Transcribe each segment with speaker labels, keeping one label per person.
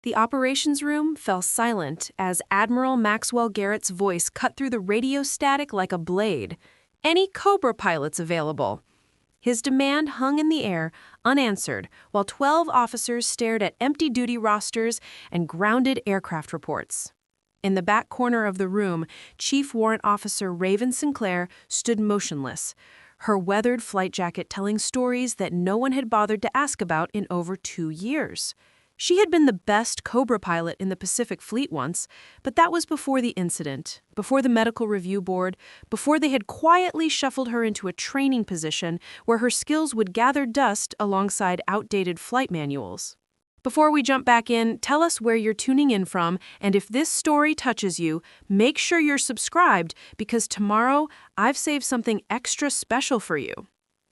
Speaker 1: The operations room fell silent as Admiral Maxwell Garrett's voice cut through the radio static like a blade. Any Cobra pilots available? His demand hung in the air, unanswered, while 12 officers stared at empty duty rosters and grounded aircraft reports. In the back corner of the room, Chief Warrant Officer Raven Sinclair stood motionless, her weathered flight jacket telling stories that no one had bothered to ask about in over 2 years. She had been the best Cobra pilot in the Pacific Fleet once, but that was before the incident, before the medical review board, before they had quietly shuffled her into a training position where her skills would gather dust alongside outdated flight manuals. Before we jump back in, tell us where you're tuning in from, and if this story touches you, make sure you're subscribed because tomorrow I've saved something extra special for you.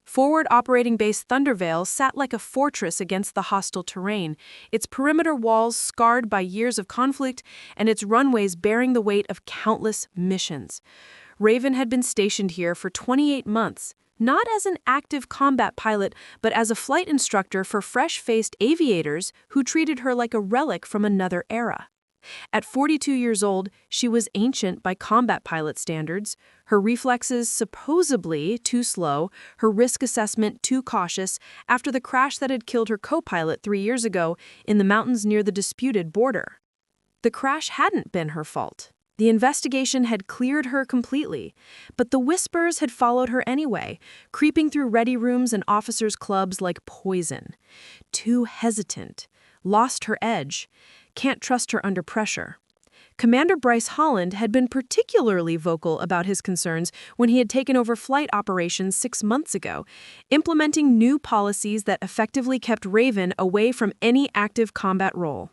Speaker 1: Forward Operating Base Thunder Vale sat like a fortress against the hostile terrain, its perimeter walls scarred by years of conflict and its runways bearing the weight of countless missions. Raven had been stationed here for 28 months, not as an active combat pilot, but as a flight instructor for fresh-faced aviators who treated her like a relic from another era. At 42 years old, she was ancient by combat pilot standards, her reflexes supposedly too slow, her risk assessment too cautious after the crash that had killed her co-pilot 3 years ago in the mountains near the disputed border. The crash hadn't been her fault. The investigation had cleared her completely, but the whispers had followed her anyway, creeping through ready rooms and officers' clubs like poison. Too hesitant, lost her edge, can't trust her under pressure. Commander Bryce Holland had been particularly vocal about his concerns when he had taken over flight operations 6 months ago, implementing new policies that effectively kept Raven away from any active combat role.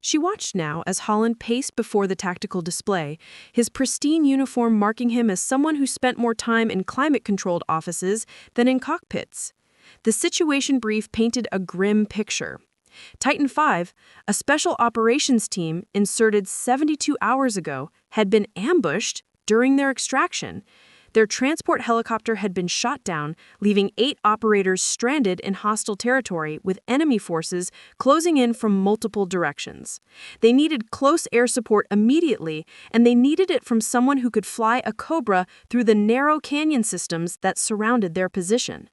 Speaker 1: She watched now as Holland paced before the tactical display, his pristine uniform marking him as someone who spent more time in climate-controlled offices than in cockpits. The situation brief painted a grim picture. Titan V, a special operations team inserted 72 hours ago, had been ambushed during their extraction. Their transport helicopter had been shot down, leaving 8 operators stranded in hostile territory with enemy forces closing in from multiple directions. They needed close air support immediately, and they needed it from someone who could fly a Cobra through the narrow canyon systems that surrounded their position.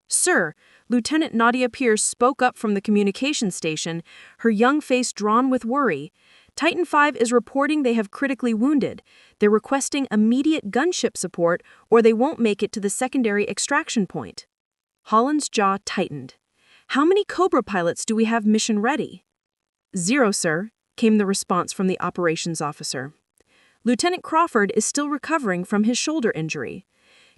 Speaker 1: "Sir," Lieutenant Nadia Pierce spoke up from the communication station, her young face drawn with worry. "Titan V is reporting they have critically wounded. They're requesting immediate gunship support or they won't make it to the secondary extraction point." Holland's jaw tightened. "How many Cobra pilots do we have mission ready?" "0, sir," came the response from the operations officer. "Lieutenant Crawford is still recovering from his shoulder injury.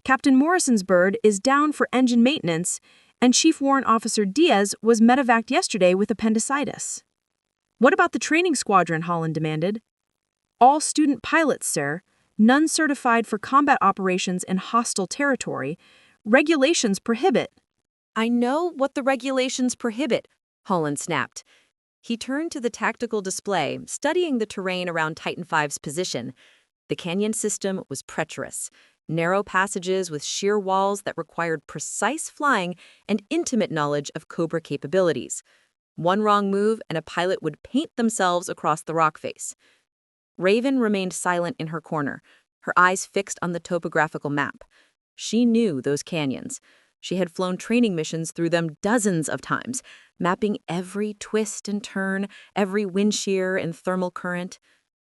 Speaker 1: Captain Morrison's bird is down for engine maintenance, and Chief Warrant Officer Diaz was medevaced yesterday with appendicitis." "What about the training squadron?" Holland demanded. "All student pilots, sir. None certified for combat operations in hostile territory. Regulations prohibit." "I know what the regulations prohibit," Holland snapped. He turned to the tactical display, studying the terrain around Titan V's position. The canyon system was treacherous. Narrow passages with sheer walls that required precise flying and intimate knowledge of Cobra capabilities. One wrong move and a pilot would paint themselves across the rock face. Raven remained silent in her corner, her eyes fixed on the topographical map. She knew those canyons. She had flown training missions through them dozens of times, mapping every twist and turn, every wind shear and thermal current.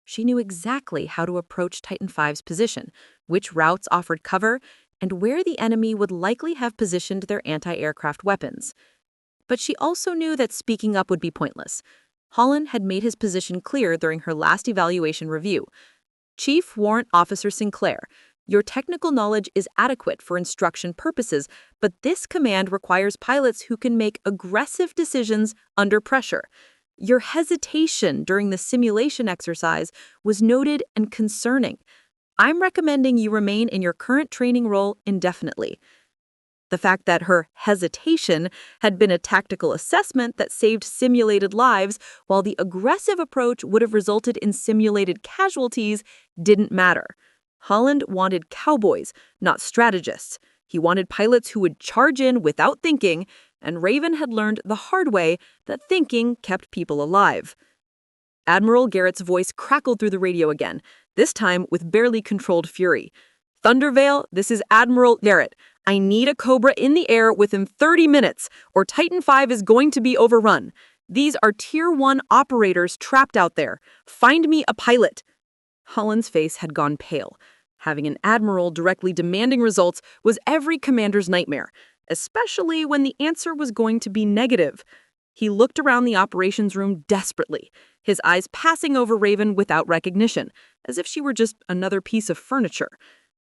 Speaker 1: She knew exactly how to approach Titan V's position, which routes offered cover, and where the enemy would likely have positioned their anti-aircraft weapons. But she also knew that speaking up would be pointless. Holland had made his position clear during her last evaluation review. "Chief Warrant Officer Sinclair, your technical knowledge is adequate for instruction purposes, but this command requires pilots who can make aggressive decisions under pressure. Your hesitation during the simulation exercise was noted and concerning. I'm recommending you remain in your current training role indefinitely." The fact that her hesitation had been a tactical assessment that saved simulated lives, while the aggressive approach would have resulted in simulated casualties, didn't matter. Holland wanted cowboys, not strategists. He wanted pilots who would charge in without thinking, and Raven had learned the hard way that thinking kept people alive.
Speaker 2: Admiral Garrett's voice crackled through the radio again, this time with barely controlled fury. Thunder Vale, this is Admiral Garrett. I need a Cobra in the air within 30 minutes, or Titan V is going to be overrun. These are Tier 1 operators trapped out there. Find me a pilot. Holland's face had gone pale. Having an admiral directly demanding results was every commander's nightmare, especially when the answer was going to be negative. He looked around the operations room desperately, his eyes passing over Raven without recognition, as if she were just another piece of furniture.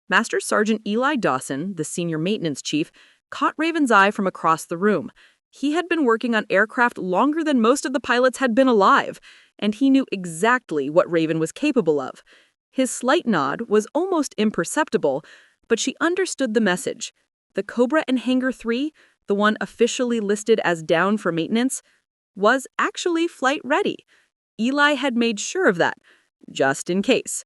Speaker 2: Master Sergeant Eli Dawson, the senior maintenance chief, caught Raven's eye from across the room. He had been working on aircraft longer than most of the pilots had been alive, and he knew exactly what Raven was capable of. His slight nod was almost imperceptible, but she understood the message. The Cobra in Hangar 3, the one officially listed as down for maintenance, was actually flight ready. Eli had made sure of that, just in case.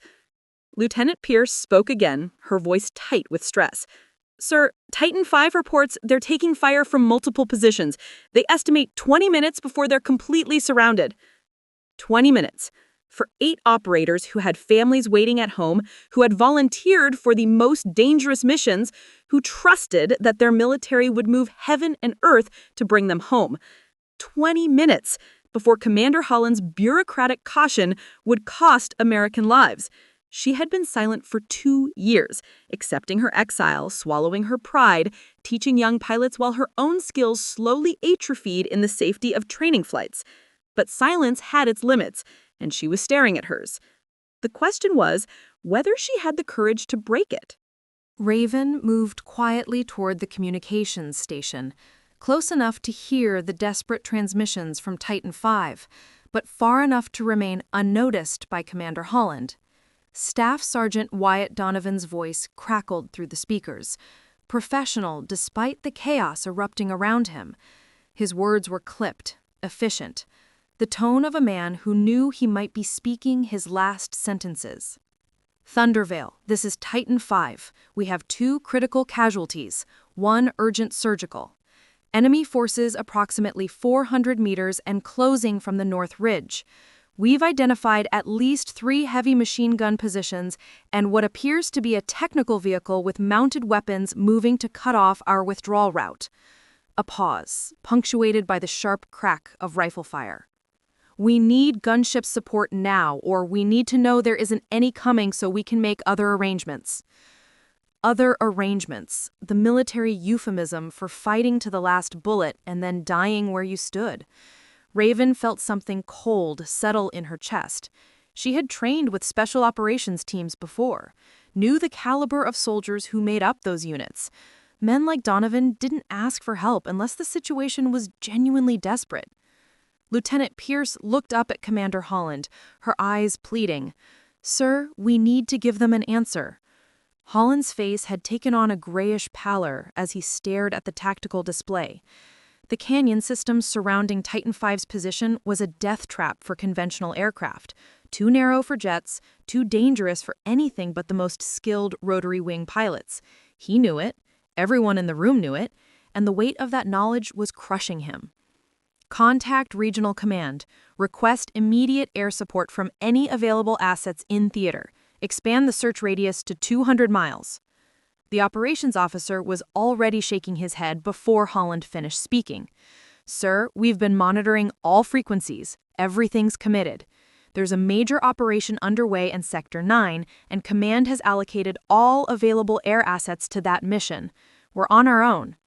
Speaker 2: Lieutenant Pierce spoke again, her voice tight with stress. Sir, Titan V reports they're taking fire from multiple positions. They estimate 20 minutes before they're completely surrounded. 20 minutes. For 8 operators who had families waiting at home, who had volunteered for the most dangerous missions, who trusted that their military would move heaven and earth to bring them home. 20 minutes before Commander Holland's bureaucratic caution would cost American lives. She had been silent for 2 years, accepting her exile, swallowing her pride, teaching young pilots while her own skills slowly atrophied in the safety of training flights. But silence had its limits, and she was staring at hers. The question was whether she had the courage to break it.
Speaker 1: Raven moved quietly toward the communications station, close enough to hear the desperate transmissions from Titan V, but far enough to remain unnoticed by Commander Holland. Staff Sergeant Wyatt Donovan's voice crackled through the speakers, professional despite the chaos erupting around him. His words were clipped, efficient, the tone of a man who knew he might be speaking his last sentences. Thunder Vale, this is Titan V. We have 2 critical casualties, 1 urgent surgical. Enemy forces approximately 400 meters and closing from the North Ridge. We've identified at least 3 heavy machine gun positions and what appears to be a technical vehicle with mounted weapons moving to cut off our withdrawal route. A pause, punctuated by the sharp crack of rifle fire. We need gunship support now, or we need to know there isn't any coming so we can make other arrangements. Other arrangements, the military euphemism for fighting to the last bullet and then dying where you stood. Raven felt something cold settle in her chest. She had trained with special operations teams before, knew the caliber of soldiers who made up those units. Men like Donovan didn't ask for help unless the situation was genuinely desperate. Lieutenant Pierce looked up at Commander Holland, her eyes pleading. Sir, we need to give them an answer. Holland's face had taken on a grayish pallor as he stared at the tactical display. The canyon system surrounding Titan V's position was a death trap for conventional aircraft, too narrow for jets, too dangerous for anything but the most skilled rotary wing pilots. He knew it, everyone in the room knew it, and the weight of that knowledge was crushing him. Contact Regional Command. Request immediate air support from any available assets in theater. Expand the search radius to 200 miles. The operations officer was already shaking his head before Holland finished speaking. Sir, we've been monitoring all frequencies. Everything's committed. There's a major operation underway in Sector 9, and Command has allocated all available air assets to that mission. We're on our own.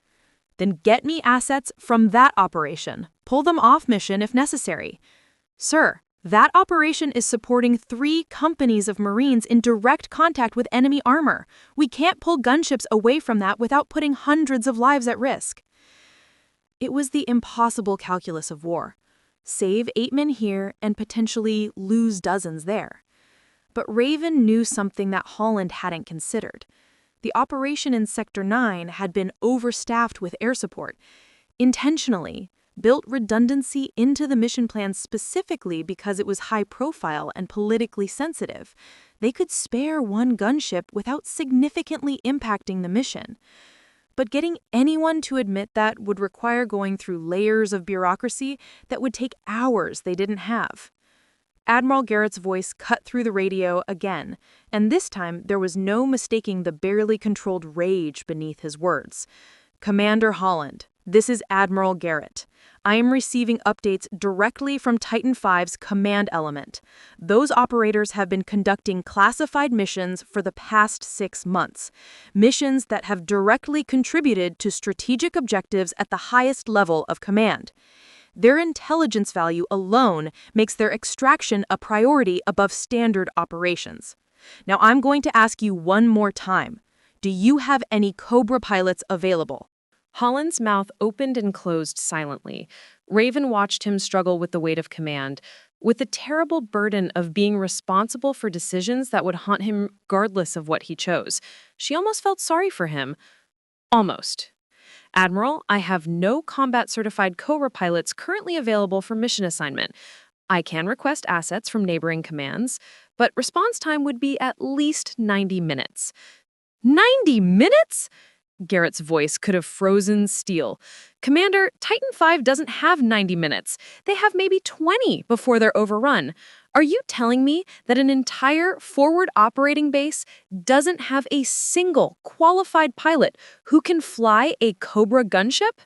Speaker 1: Then get me assets from that operation. Pull them off mission if necessary. Sir, that operation is supporting 3 companies of Marines in direct contact with enemy armor. We can't pull gunships away from that without putting hundreds of lives at risk. It was the impossible calculus of war. Save 8 men here and potentially lose dozens there. But Raven knew something that Holland hadn't considered. The operation in Sector 9 had been overstaffed with air support, intentionally built redundancy into the mission plan specifically because it was high profile and politically sensitive. They could spare 1 gunship without significantly impacting the mission. But getting anyone to admit that would require going through layers of bureaucracy that would take hours they didn't have. Admiral Garrett's voice cut through the radio again, and this time there was no mistaking the barely controlled rage beneath his words. Commander Holland, this is Admiral Garrett. I am receiving updates directly from Titan V's command element. Those operators have been conducting classified missions for the past 6 months. Missions that have directly contributed to strategic objectives at the highest level of command. Their intelligence value alone makes their extraction a priority above standard operations. Now I'm going to ask you one more time. Do you have any Cobra pilots available? Holland's mouth opened and closed silently. Raven watched him struggle with the weight of command, with the terrible burden of being responsible for decisions that would haunt him regardless of what he chose. She almost felt sorry for him. Almost. Admiral, I have no combat-certified Cobra pilots currently available for mission assignment. I can request assets from neighboring commands, but response time would be at least 90 minutes. 90 minutes? Garrett's voice could have frozen steel. Commander, Titan V doesn't have 90 minutes. They have maybe 20 before they're overrun. Are you telling me that an entire forward operating base doesn't have a single qualified pilot who can fly a Cobra gunship?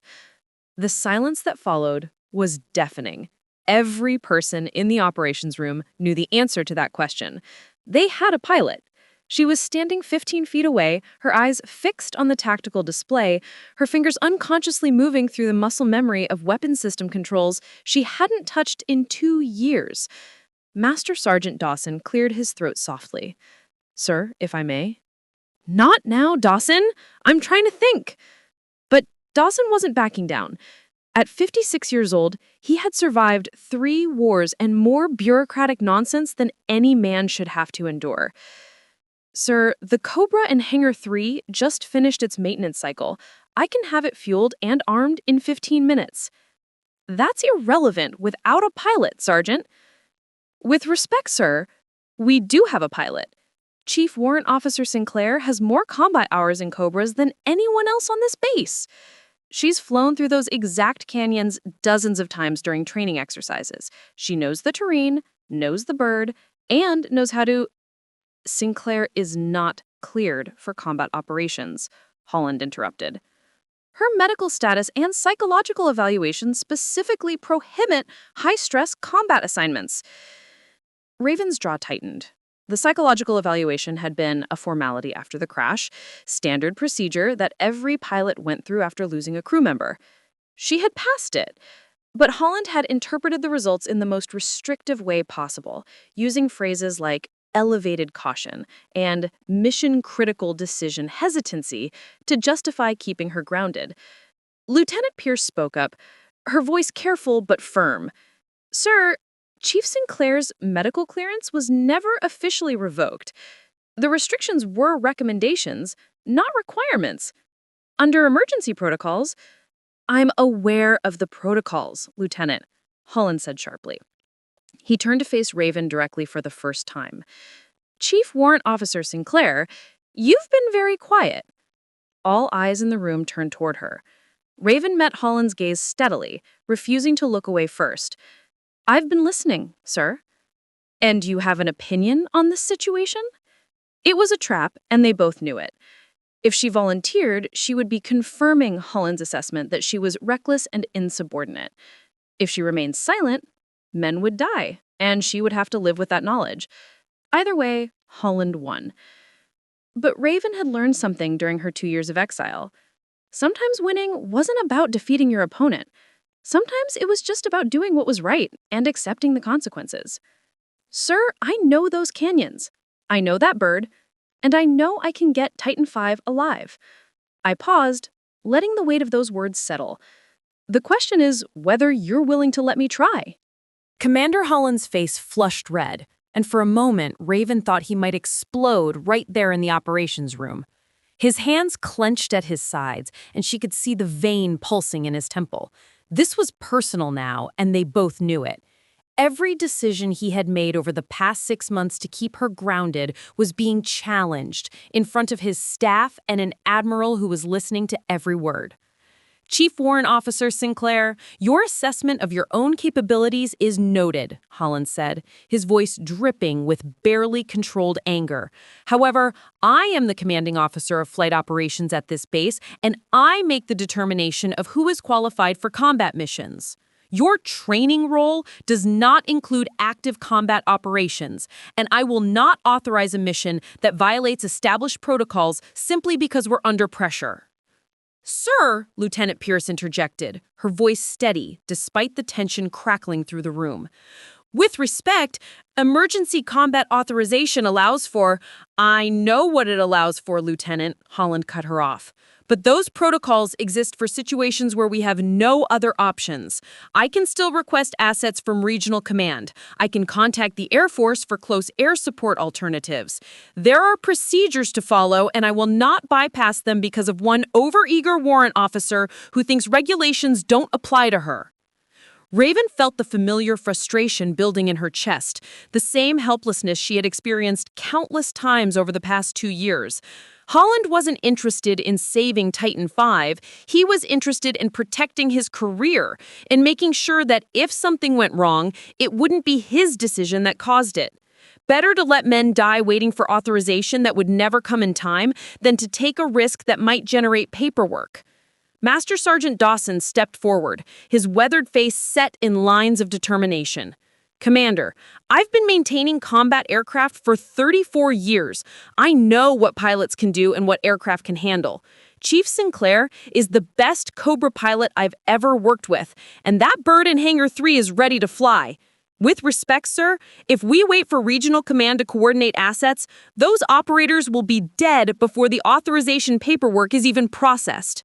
Speaker 1: The silence that followed was deafening. Every person in the operations room knew the answer to that question. They had a pilot. She was standing 15 feet away, her eyes fixed on the tactical display, her fingers unconsciously moving through the muscle memory of weapon system controls she hadn't touched in 2 years. Master Sergeant Dawson cleared his throat softly. Sir, if I may? Not now, Dawson. I'm trying to think. But Dawson wasn't backing down. At 56 years old, he had survived 3 wars and more bureaucratic nonsense than any man should have to endure. Sir, the Cobra in Hangar 3 just finished its maintenance cycle. I can have it fueled and armed in 15 minutes. That's irrelevant without a pilot, Sergeant. With respect, sir, we do have a pilot. Chief Warrant Officer Sinclair has more combat hours in Cobras than anyone else on this base. She's flown through those exact canyons dozens of times during training exercises. She knows the terrain, knows the bird, and knows how to... Sinclair is not cleared for combat operations, Holland interrupted. Her medical status and psychological evaluation specifically prohibit high-stress combat assignments. Raven's jaw tightened. The psychological evaluation had been a formality after the crash, standard procedure that every pilot went through after losing a crew member. She had passed it, but Holland had interpreted the results in the most restrictive way possible, using phrases like elevated caution and mission-critical decision hesitancy to justify keeping her grounded. Lieutenant Pierce spoke up, her voice careful but firm. Sir, Chief Sinclair's medical clearance was never officially revoked. The restrictions were recommendations, not requirements. Under emergency protocols, I'm aware of the protocols, Lieutenant, Holland said sharply. He turned to face Raven directly for the first time. Chief Warrant Officer Sinclair, you've been very quiet. All eyes in the room turned toward her. Raven met Holland's gaze steadily, refusing to look away first. I've been listening, sir. And you have an opinion on this situation? It was a trap, and they both knew it. If she volunteered, she would be confirming Holland's assessment that she was reckless and insubordinate. If she remained silent, men would die, and she would have to live with that knowledge. Either way, Holland won. But Raven had learned something during her 2 years of exile. Sometimes winning wasn't about defeating your opponent. Sometimes it was just about doing what was right and accepting the consequences. Sir, I know those canyons. I know that bird, and I know I can get Titan V alive. I paused, letting the weight of those words settle. The question is whether you're willing to let me try. Commander Holland's face flushed red, and for a moment, Raven thought he might explode right there in the operations room. His hands clenched at his sides, and she could see the vein pulsing in his temple. This was personal now, and they both knew it. Every decision he had made over the past 6 months to keep her grounded was being challenged in front of his staff and an admiral who was listening to every word. Chief Warrant Officer Sinclair, your assessment of your own capabilities is noted, Holland said, his voice dripping with barely controlled anger. However, I am the commanding officer of flight operations at this base, and I make the determination of who is qualified for combat missions. Your training role does not include active combat operations, and I will not authorize a mission that violates established protocols simply because we're under pressure. Sir, Lieutenant Pierce interjected, her voice steady despite the tension crackling through the room. With respect, emergency combat authorization allows for— I know what it allows for, Lieutenant, Holland cut her off. But those protocols exist for situations where we have no other options. I can still request assets from Regional Command. I can contact the Air Force for close air support alternatives. There are procedures to follow, and I will not bypass them because of one overeager warrant officer who thinks regulations don't apply to her. Raven felt the familiar frustration building in her chest, the same helplessness she had experienced countless times over the past 2 years. Holland wasn't interested in saving Titan V. He was interested in protecting his career, in making sure that if something went wrong, it wouldn't be his decision that caused it. Better to let men die waiting for authorization that would never come in time than to take a risk that might generate paperwork. Master Sergeant Dawson stepped forward, his weathered face set in lines of determination. Commander, I've been maintaining combat aircraft for 34 years. I know what pilots can do and what aircraft can handle. Chief Sinclair is the best Cobra pilot I've ever worked with, and that bird in Hangar 3 is ready to fly. With respect, sir, if we wait for Regional Command to coordinate assets, those operators will be dead before the authorization paperwork is even processed.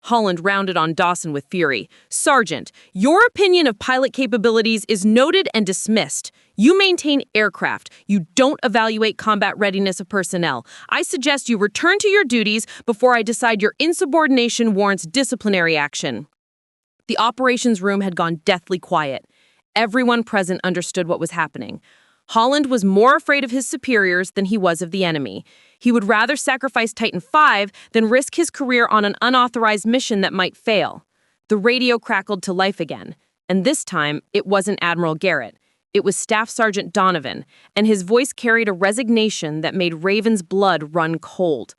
Speaker 1: Holland rounded on Dawson with fury. Sergeant, your opinion of pilot capabilities is noted and dismissed. You maintain aircraft. You don't evaluate combat readiness of personnel. I suggest you return to your duties before I decide your insubordination warrants disciplinary action. The operations room had gone deathly quiet. Everyone present understood what was happening. Holland was more afraid of his superiors than he was of the enemy. He would rather sacrifice Titan V than risk his career on an unauthorized mission that might fail. The radio crackled to life again, and this time it wasn't Admiral Garrett. It was Staff Sergeant Donovan, and his voice carried a resignation that made Raven's blood run cold.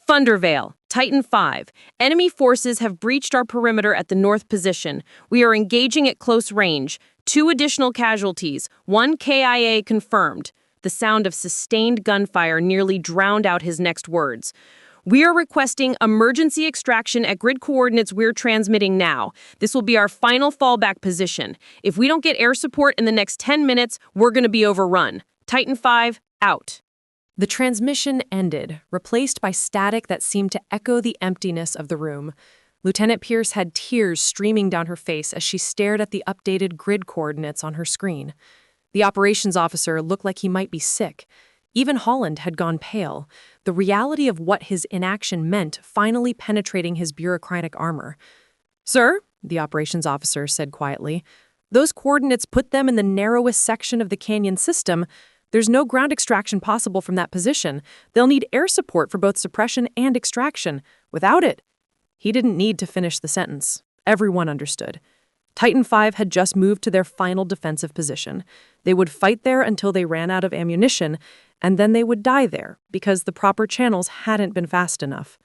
Speaker 1: Thunder Vale, Titan V. Enemy forces have breached our perimeter at the north position. We are engaging at close range. 2 additional casualties, 1 KIA confirmed. The sound of sustained gunfire nearly drowned out his next words. We are requesting emergency extraction at grid coordinates we're transmitting now. This will be our final fallback position. If we don't get air support in the next 10 minutes, we're going to be overrun. Titan V, out.
Speaker 2: The transmission ended, replaced by static that seemed to echo the emptiness of the room. Lieutenant Pierce had tears streaming down her face as she stared at the updated grid coordinates on her screen. The operations officer looked like he might be sick. Even Holland had gone pale, the reality of what his inaction meant finally penetrating his bureaucratic armor. "Sir," the operations officer said quietly, "those coordinates put them in the narrowest section of the canyon system. There's no ground extraction possible from that position. They'll need air support for both suppression and extraction. Without it—" He didn't need to finish the sentence. Everyone understood. Titan V had just moved to their final defensive position. They would fight there until they ran out of ammunition, and then they would die there because the proper channels hadn't been fast enough.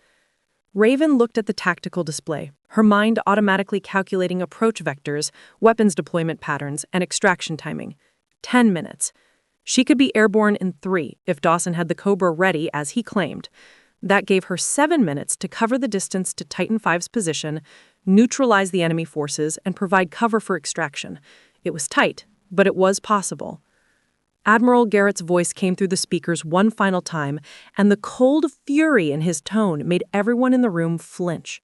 Speaker 2: Raven looked at the tactical display, her mind automatically calculating approach vectors, weapons deployment patterns, and extraction timing. 10 minutes. She could be airborne in 3 if Dawson had the Cobra ready as he claimed. That gave her 7 minutes to cover the distance to Titan V's position, neutralize the enemy forces, and provide cover for extraction. It was tight, but it was possible. Admiral Garrett's voice came through the speakers one final time, and the cold fury in his tone made everyone in the room flinch.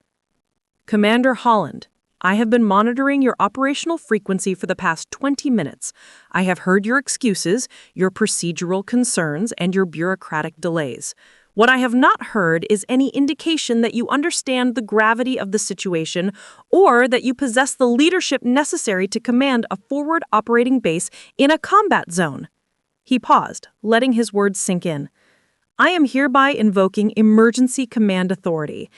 Speaker 2: "Commander Holland, I have been monitoring your operational frequency for the past 20 minutes. I have heard your excuses, your procedural concerns, and your bureaucratic delays. What I have not heard is any indication that you understand the gravity of the situation or that you possess the leadership necessary to command a forward operating base in a combat zone." He paused, letting his words sink in. "I am hereby invoking emergency command authority.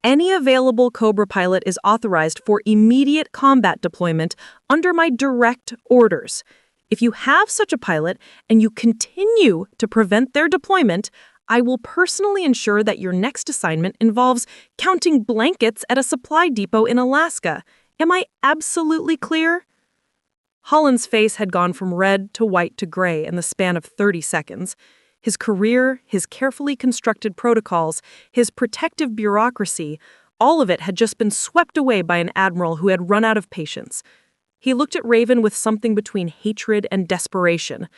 Speaker 2: Any available Cobra pilot is authorized for immediate combat deployment under my direct orders. If you have such a pilot and you continue to prevent their deployment, I will personally ensure that your next assignment involves counting blankets at a supply depot in Alaska. Am I absolutely clear? Holland's face had gone from red to white to gray in the span of 30 seconds. His career, his carefully constructed protocols, his protective bureaucracy, all of it had just been swept away by an admiral who had run out of patience. He looked at Raven with something between hatred and desperation.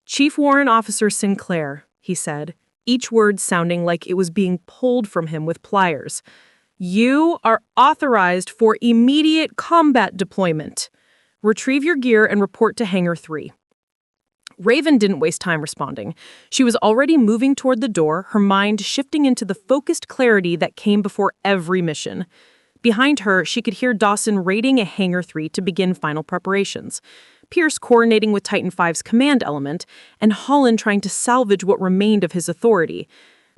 Speaker 2: "Chief Warrant Officer Sinclair," he said, each word sounding like it was being pulled from him with pliers. "You are authorized for immediate combat deployment. Retrieve your gear and report to Hangar 3. Raven didn't waste time responding. She was already moving toward the door, her mind shifting into the focused clarity that came before every mission. Behind her, she could hear Dawson raiding a Hangar 3 to begin final preparations, Pierce coordinating with Titan V's command element, and Holland trying to salvage what remained of his authority.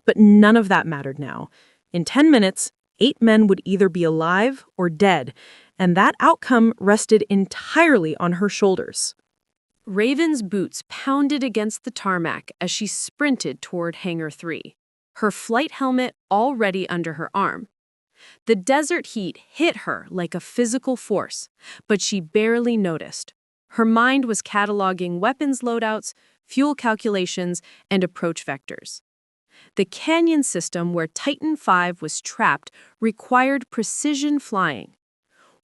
Speaker 2: But none of that mattered now. In 10 minutes, 8 men would either be alive or dead, and that outcome rested entirely on her shoulders.
Speaker 1: Raven's boots pounded against the tarmac as she sprinted toward Hangar 3, her flight helmet already under her arm. The desert heat hit her like a physical force, but she barely noticed. Her mind was cataloging weapons loadouts, fuel calculations, and approach vectors. The canyon system where Titan V was trapped required precision flying.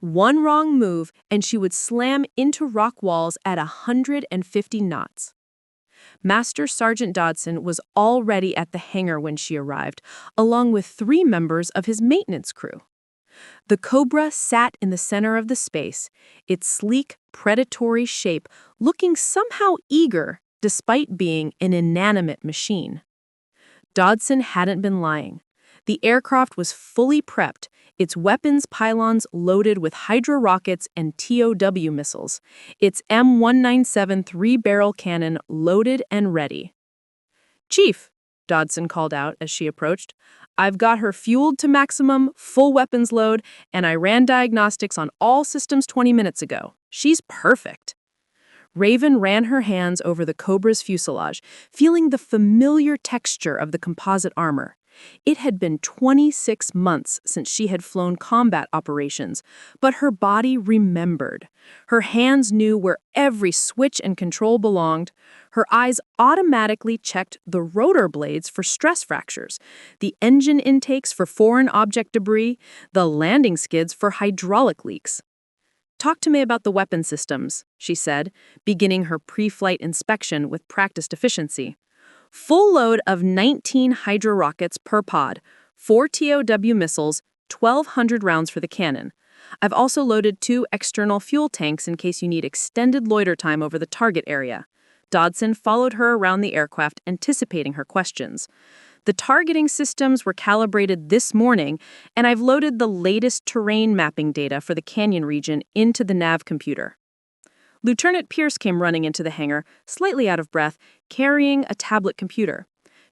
Speaker 1: One wrong move and she would slam into rock walls at 150 knots. Master Sergeant Dodson was already at the hangar when she arrived, along with 3 members of his maintenance crew. The Cobra sat in the center of the space, its sleek, predatory shape looking somehow eager despite being an inanimate machine. Dodson hadn't been lying. The aircraft was fully prepped, its weapons pylons loaded with Hydra rockets and TOW missiles, its M197 3-barrel cannon loaded and ready. "Chief," Dodson called out as she approached, "I've got her fueled to maximum, full weapons load, and I ran diagnostics on all systems 20 minutes ago. She's perfect." Raven ran her hands over the Cobra's fuselage, feeling the familiar texture of the composite armor. It had been 26 months since she had flown combat operations, but her body remembered. Her hands knew where every switch and control belonged. Her eyes automatically checked the rotor blades for stress fractures, the engine intakes for foreign object debris, the landing skids for hydraulic leaks. "Talk to me about the weapon systems," she said, beginning her pre-flight inspection with practiced efficiency. "Full load of 19 Hydra rockets per pod, 4 TOW missiles, 1,200 rounds for the cannon. I've also loaded 2 external fuel tanks in case you need extended loiter time over the target area." Dodson followed her around the aircraft, anticipating her questions. "The targeting systems were calibrated this morning, and I've loaded the latest terrain mapping data for the canyon region into the nav computer." Lieutenant Pierce came running into the hangar, slightly out of breath, carrying a tablet computer.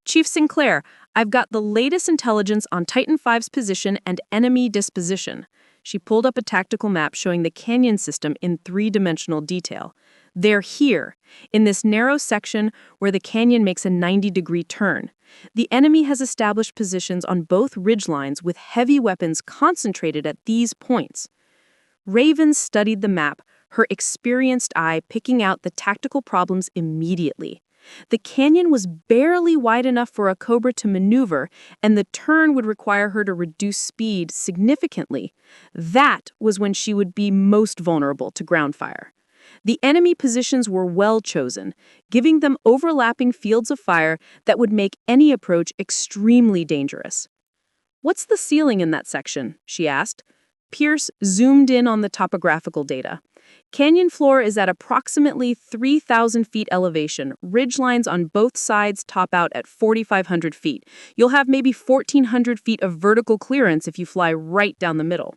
Speaker 1: "Chief Sinclair, I've got the latest intelligence on Titan V's position and enemy disposition." She pulled up a tactical map showing the canyon system in 3-dimensional detail. "They're here, in this narrow section where the canyon makes a 90-degree turn. The enemy has established positions on both ridgelines with heavy weapons concentrated at these points." Raven studied the map, her experienced eye picking out the tactical problems immediately. The canyon was barely wide enough for a Cobra to maneuver, and the turn would require her to reduce speed significantly. That was when she would be most vulnerable to ground fire. The enemy positions were well chosen, giving them overlapping fields of fire that would make any approach extremely dangerous. "What's the ceiling in that section?" she asked. Pierce zoomed in on the topographical data. "Canyon floor is at approximately 3,000 feet elevation. Ridgelines on both sides top out at 4,500 feet. You'll have maybe 1,400 feet of vertical clearance if you fly right down the middle."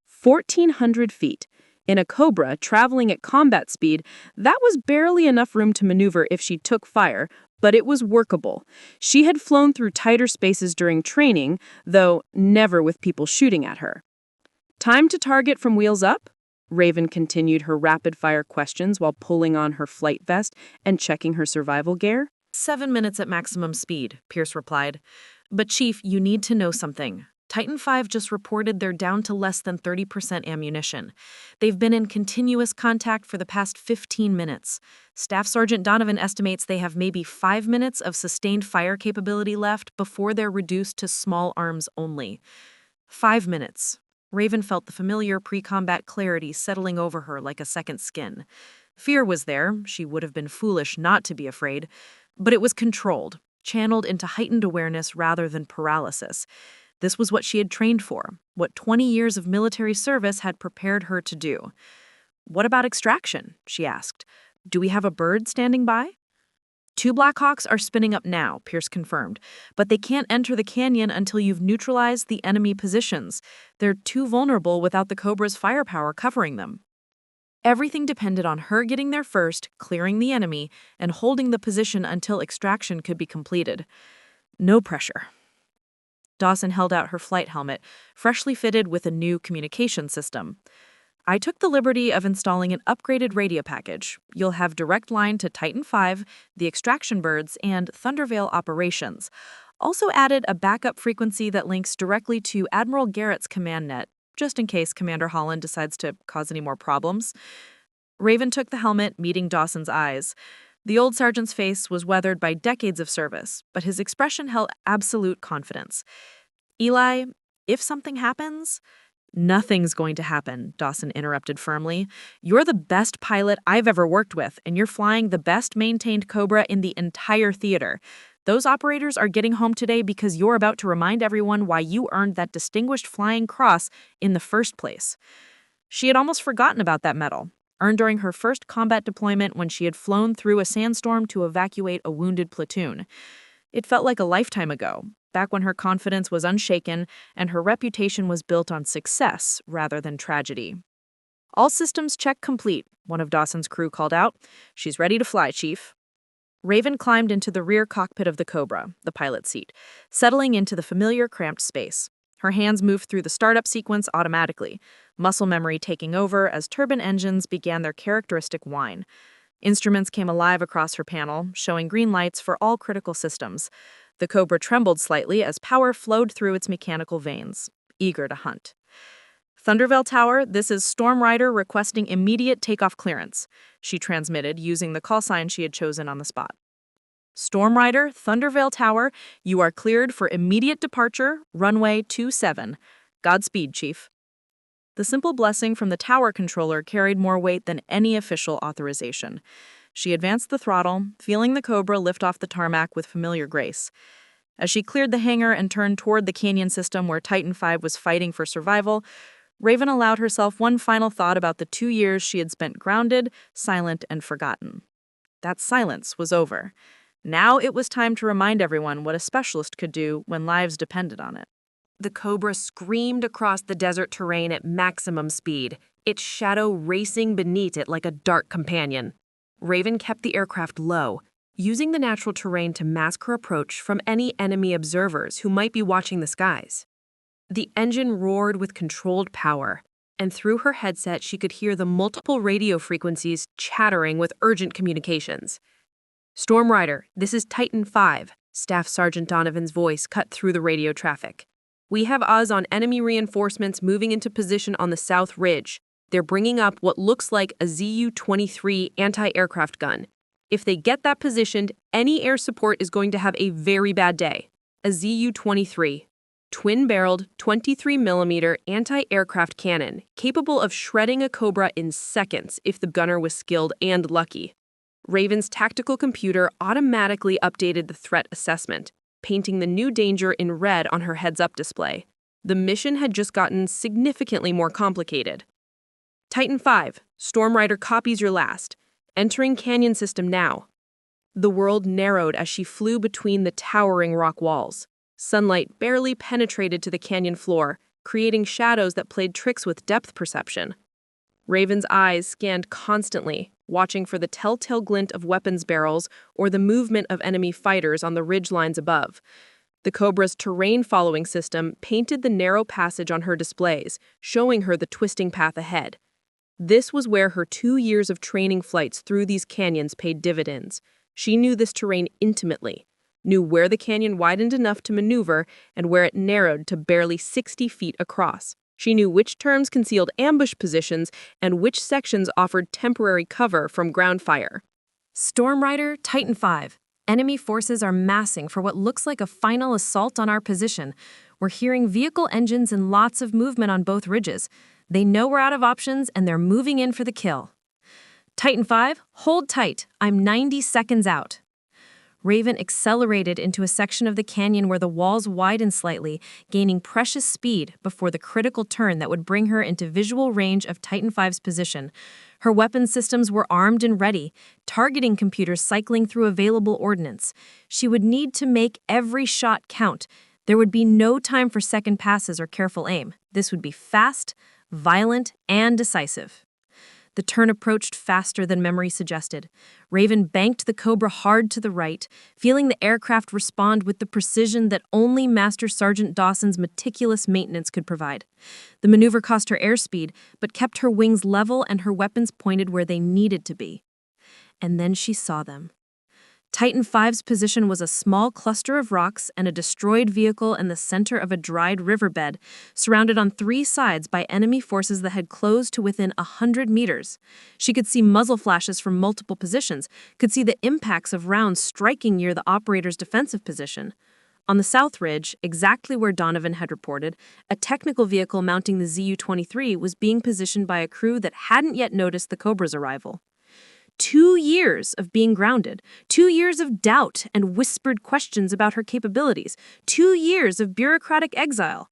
Speaker 1: 1,400 feet.
Speaker 2: In a Cobra, traveling at combat speed, that was barely enough room to maneuver if she took fire, but it was workable. She had flown through tighter spaces during training, though never with people shooting at her. Time to target from wheels up? Raven continued her rapid-fire questions while pulling on her flight vest and checking her survival gear.
Speaker 3: 7 minutes at maximum speed, Pierce replied. But Chief, you need to know something. Titan V just reported they're down to less than 30% ammunition. They've been in continuous contact for the past 15 minutes. Staff Sergeant Donovan estimates they have maybe 5 minutes of sustained fire capability left before they're reduced to small arms only. 5 minutes. Raven felt the familiar pre-combat clarity settling over her like a second skin. Fear was there, she would have been foolish not to be afraid, but it was controlled, channeled into heightened awareness rather than paralysis. This was what she had trained for, what 20 years of military service had prepared her to do. "What about extraction?" she asked. "Do we have a bird standing by?" "2 Blackhawks are spinning up now," Pierce confirmed, "but they can't enter the canyon until you've neutralized the enemy positions. They're too vulnerable without the Cobra's firepower covering them." Everything depended on her getting there first, clearing the enemy, and holding the position until extraction could be completed. No pressure. Dawson held out her flight helmet, freshly fitted with a new communication system. "I took the liberty of installing an upgraded radio package. You'll have direct line to Titan V, the extraction birds, and Thunder Vale operations. Also added a backup frequency that links directly to Admiral Garrett's command net, just in case Commander Holland decides to cause any more problems." Raven took the helmet, meeting Dawson's eyes. The old sergeant's face was weathered by decades of service, but his expression held absolute confidence. "Eli, if something happens—" "Nothing's going to happen," Dawson interrupted firmly. "You're the best pilot I've ever worked with, and you're flying the best-maintained Cobra in the entire theater. Those operators are getting home today because you're about to remind everyone why you earned that Distinguished Flying Cross in the first place." She had almost forgotten about that medal, earned during her first combat deployment when she had flown through a sandstorm to evacuate a wounded platoon. It felt like a lifetime ago, back when her confidence was unshaken and her reputation was built on success rather than tragedy. "All systems check complete," one of Dawson's crew called out. "She's ready to fly, Chief." Raven climbed into the rear cockpit of the Cobra, the pilot seat, settling into the familiar cramped space. Her hands moved through the startup sequence automatically, muscle memory taking over as turbine engines began their characteristic whine. Instruments came alive across her panel, showing green lights for all critical systems. The Cobra trembled slightly as power flowed through its mechanical veins, eager to hunt. "Thunder Vale Tower, this is Storm Rider requesting immediate takeoff clearance," she transmitted using the call sign she had chosen on the spot. "Storm Rider, Thunder Vale Tower, you are cleared for immediate departure, runway 27. Godspeed, Chief." The simple blessing from the tower controller carried more weight than any official authorization. She advanced the throttle, feeling the Cobra lift off the tarmac with familiar grace. As she cleared the hangar and turned toward the canyon system where Titan V was fighting for survival, Raven allowed herself one final thought about the 2 years she had spent grounded, silent, and forgotten. That silence was over. Now it was time to remind everyone what a specialist could do when lives depended on it.
Speaker 1: The Cobra screamed across the desert terrain at maximum speed, its shadow racing beneath it like a dark companion. Raven kept the aircraft low, using the natural terrain to mask her approach from any enemy observers who might be watching the skies. The engine roared with controlled power, and through her headset she could hear the multiple radio frequencies chattering with urgent communications. "Storm Rider, this is Titan V," Staff Sergeant Donovan's voice cut through the radio traffic. "We have Oz on enemy reinforcements moving into position on the South Ridge. They're bringing up what looks like a ZU-23 anti-aircraft gun. If they get that positioned, any air support is going to have a very bad day. A ZU-23, twin-barreled 23mm anti-aircraft cannon, capable of shredding a Cobra in seconds if the gunner was skilled and lucky." Raven's tactical computer automatically updated the threat assessment, painting the new danger in red on her heads-up display. The mission had just gotten significantly more complicated. "Titan V, Storm Rider copies your last. Entering canyon system now." The world narrowed as she flew between the towering rock walls. Sunlight barely penetrated to the canyon floor, creating shadows that played tricks with depth perception.
Speaker 2: Raven's eyes scanned constantly, watching for the telltale glint of weapons barrels or the movement of enemy fighters on the ridge lines above. The Cobra's terrain-following system painted the narrow passage on her displays, showing her the twisting path ahead. This was where her 2 years of training flights through these canyons paid dividends. She knew this terrain intimately, knew where the canyon widened enough to maneuver and where it narrowed to barely 60 feet across. She knew which terms concealed ambush positions and which sections offered temporary cover from ground fire.
Speaker 1: Storm Rider, Titan 5. Enemy forces are massing for what looks like a final assault on our position. We're hearing vehicle engines and lots of movement on both ridges. They know we're out of options and they're moving in for the kill. Titan 5, hold tight. I'm 90 seconds out. Raven accelerated into a section of the canyon where the walls widened slightly, gaining precious speed before the critical turn that would bring her into visual range of Titan 5's position. Her weapon systems were armed and ready, targeting computers cycling through available ordnance. She would need to make every shot count. There would be no time for second passes or careful aim. This would be fast, violent, and decisive. The turn approached faster than memory suggested. Raven banked the Cobra hard to the right, feeling the aircraft respond with the precision that only Master Sergeant Dawson's meticulous maintenance could provide. The maneuver cost her airspeed, but kept her wings level and her weapons pointed where they needed to be. And then she saw them. Titan 5's position was a small cluster of rocks and a destroyed vehicle in the center of a dried riverbed, surrounded on 3 sides by enemy forces that had closed to within 100 meters. She could see muzzle flashes from multiple positions, could see the impacts of rounds striking near the operator's defensive position. On the south ridge, exactly where Donovan had reported, a technical vehicle mounting the ZU-23 was being positioned by a crew that hadn't yet noticed the Cobra's arrival. 2 years of being grounded, 2 years of doubt and whispered questions about her capabilities, 2 years of bureaucratic exile.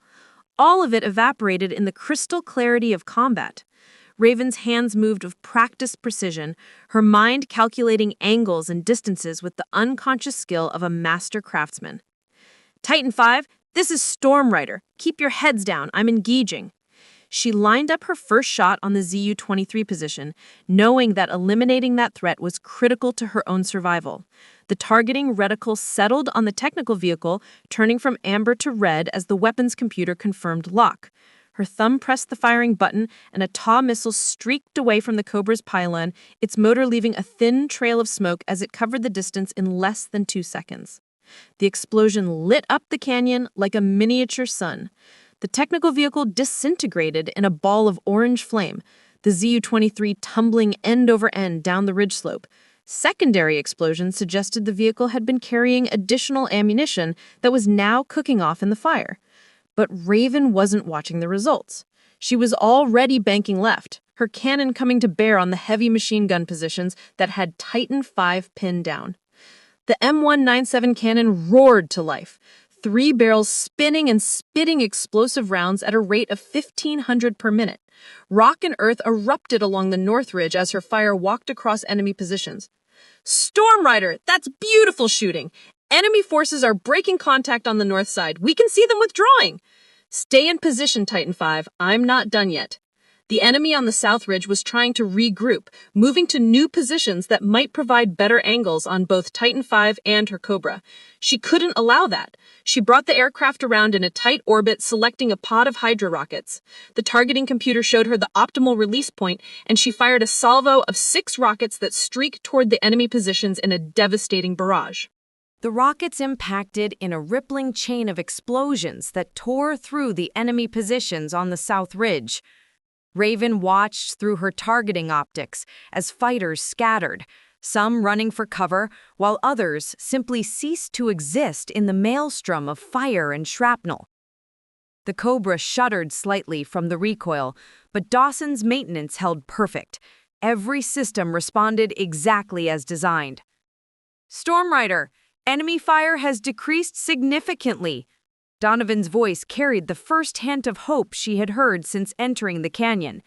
Speaker 1: All of it evaporated in the crystal clarity of combat. Raven's hands moved with practiced precision, her mind calculating angles and distances with the unconscious skill of a master craftsman. Titan 5, this is Storm Rider. Keep your heads down, I'm engaging. She lined up her first shot on the ZU-23 position, knowing that eliminating that threat was critical to her own survival. The targeting reticle settled on the technical vehicle, turning from amber to red as the weapons computer confirmed lock. Her thumb pressed the firing button, and a TAW missile streaked away from the Cobra's pylon, its motor leaving a thin trail of smoke as it covered the distance in less than 2 seconds. The explosion lit up the canyon like a miniature sun. The technical vehicle disintegrated in a ball of orange flame, the ZU-23 tumbling end over end down the ridge slope. Secondary explosions suggested the vehicle had been carrying additional ammunition that was now cooking off in the fire. But Raven wasn't watching the results. She was already banking left, her cannon coming to bear on the heavy machine gun positions that had Titan 5 pinned down. The M197 cannon roared to life, 3 barrels spinning and spitting explosive rounds at a rate of 1,500 per minute. Rock and earth erupted along the north ridge as her fire walked across enemy positions. Storm Rider, that's beautiful shooting. Enemy forces are breaking contact on the north side. We can see them withdrawing. Stay in position, Titan 5. I'm not done yet. The enemy on the south ridge was trying to regroup, moving to new positions that might provide better angles on both Titan 5 and her Cobra. She couldn't allow that. She brought the aircraft around in a tight orbit, selecting a pod of Hydra rockets. The targeting computer showed her the optimal release point, and she fired a salvo of 6 rockets that streaked toward the enemy positions in a devastating barrage. The rockets impacted in a rippling chain of explosions that tore through the enemy positions on the south ridge. Raven watched through her targeting optics as fighters scattered, some running for cover, while others simply ceased to exist in the maelstrom of fire and shrapnel. The Cobra shuddered slightly from the recoil, but Dawson's maintenance held perfect. Every system responded exactly as designed. Storm Rider, enemy fire has decreased significantly. Donovan's voice carried the first hint of hope she had heard since entering the canyon.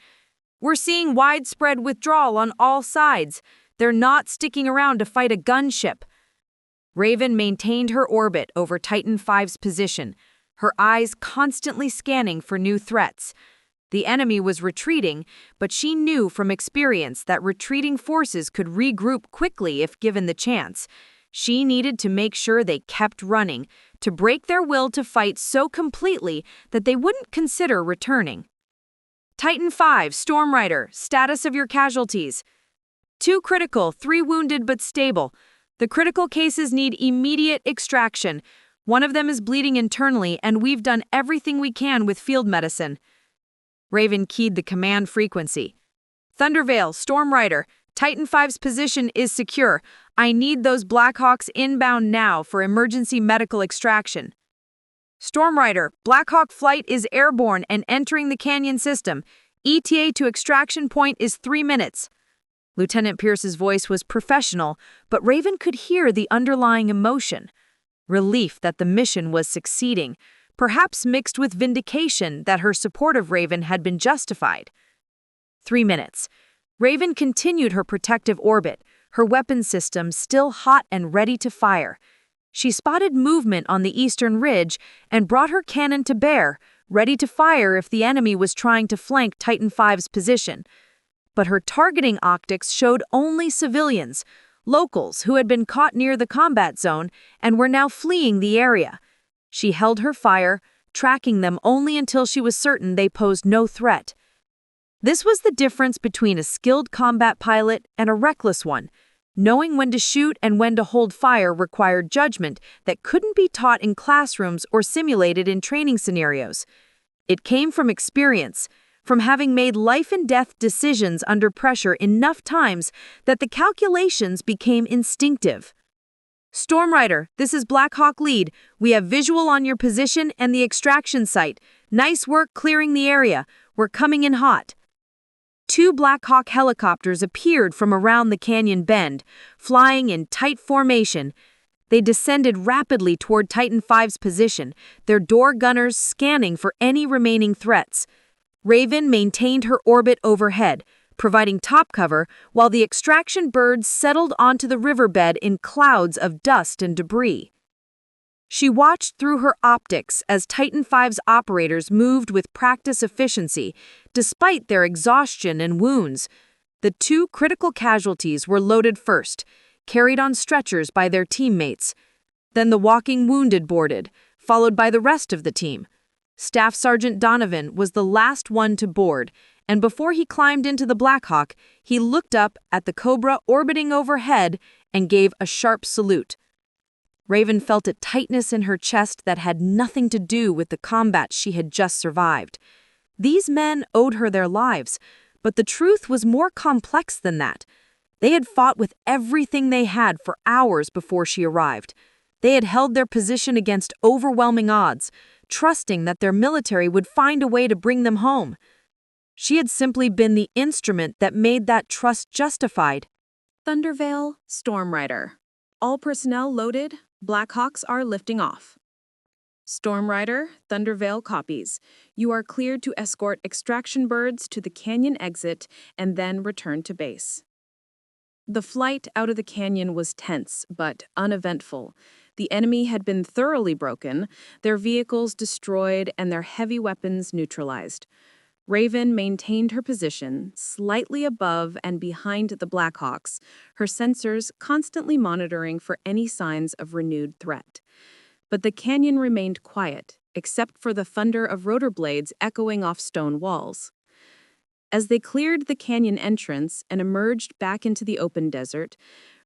Speaker 1: We're seeing widespread withdrawal on all sides. They're not sticking around to fight a gunship. Raven maintained her orbit over Titan 5's position, her eyes constantly scanning for new threats. The enemy was retreating, but she knew from experience that retreating forces could regroup quickly if given the chance. She needed to make sure they kept running, to break their will to fight so completely that they wouldn't consider returning. Titan 5, Stormrider, status of your casualties. 2 critical, 3 wounded but stable. The critical cases need immediate extraction. One of them is bleeding internally, and we've done everything we can with field medicine. Raven keyed the command frequency. Thunder Vale, Stormrider, Titan 5's position is secure. I need those Blackhawks inbound now for emergency medical extraction. Stormrider, Blackhawk flight is airborne and entering the canyon system. ETA to extraction point is 3 minutes. Lieutenant Pierce's voice was professional, but Raven could hear the underlying emotion. Relief that the mission was succeeding, perhaps mixed with vindication that her support of Raven had been justified. 3 minutes. Raven continued her protective orbit, her weapon system still hot and ready to fire. She spotted movement on the eastern ridge and brought her cannon to bear, ready to fire if the enemy was trying to flank Titan 5's position. But her targeting optics showed only civilians, locals who had been caught near the combat zone and were now fleeing the area. She held her fire, tracking them only until she was certain they posed no threat. This was the difference between a skilled combat pilot and a reckless one. Knowing when to shoot and when to hold fire required judgment that couldn't be taught in classrooms or simulated in training scenarios. It came from experience, from having made life-and-death decisions under pressure enough times that the calculations became instinctive. Stormrider, this is Blackhawk Lead. We have visual on your position and the extraction site. Nice work clearing the area. We're coming in hot. 2 Blackhawk helicopters appeared from around the canyon bend, flying in tight formation. They descended rapidly toward Titan 5's position, their door gunners scanning for any remaining threats. Raven maintained her orbit overhead, providing top cover while the extraction birds settled onto the riverbed in clouds of dust and debris. She watched through her optics as Titan 5's operators moved with practice efficiency, despite their exhaustion and wounds. The 2 critical casualties were loaded first, carried on stretchers by their teammates. Then the walking wounded boarded, followed by the rest of the team. Staff Sergeant Donovan was the last one to board, and before he climbed into the Blackhawk, he looked up at the Cobra orbiting overhead and gave a sharp salute. Raven felt a tightness in her chest that had nothing to do with the combat she had just survived. These men owed her their lives, but the truth was more complex than that. They had fought with everything they had for hours before she arrived. They had held their position against overwhelming odds, trusting that their military would find a way to bring them home. She had simply been the instrument that made that trust justified.
Speaker 2: Thunder Vale, Stormrider. All personnel loaded. Blackhawks are lifting off. Stormrider, Thunder Vale copies. You are cleared to escort extraction birds to the canyon exit and then return to base. The flight out of the canyon was tense but uneventful. The enemy had been thoroughly broken, their vehicles destroyed, and their heavy weapons neutralized. Raven maintained her position, slightly above and behind the Blackhawks, her sensors constantly monitoring for any signs of renewed threat. But the canyon remained quiet, except for the thunder of rotor blades echoing off stone walls. As they cleared the canyon entrance and emerged back into the open desert,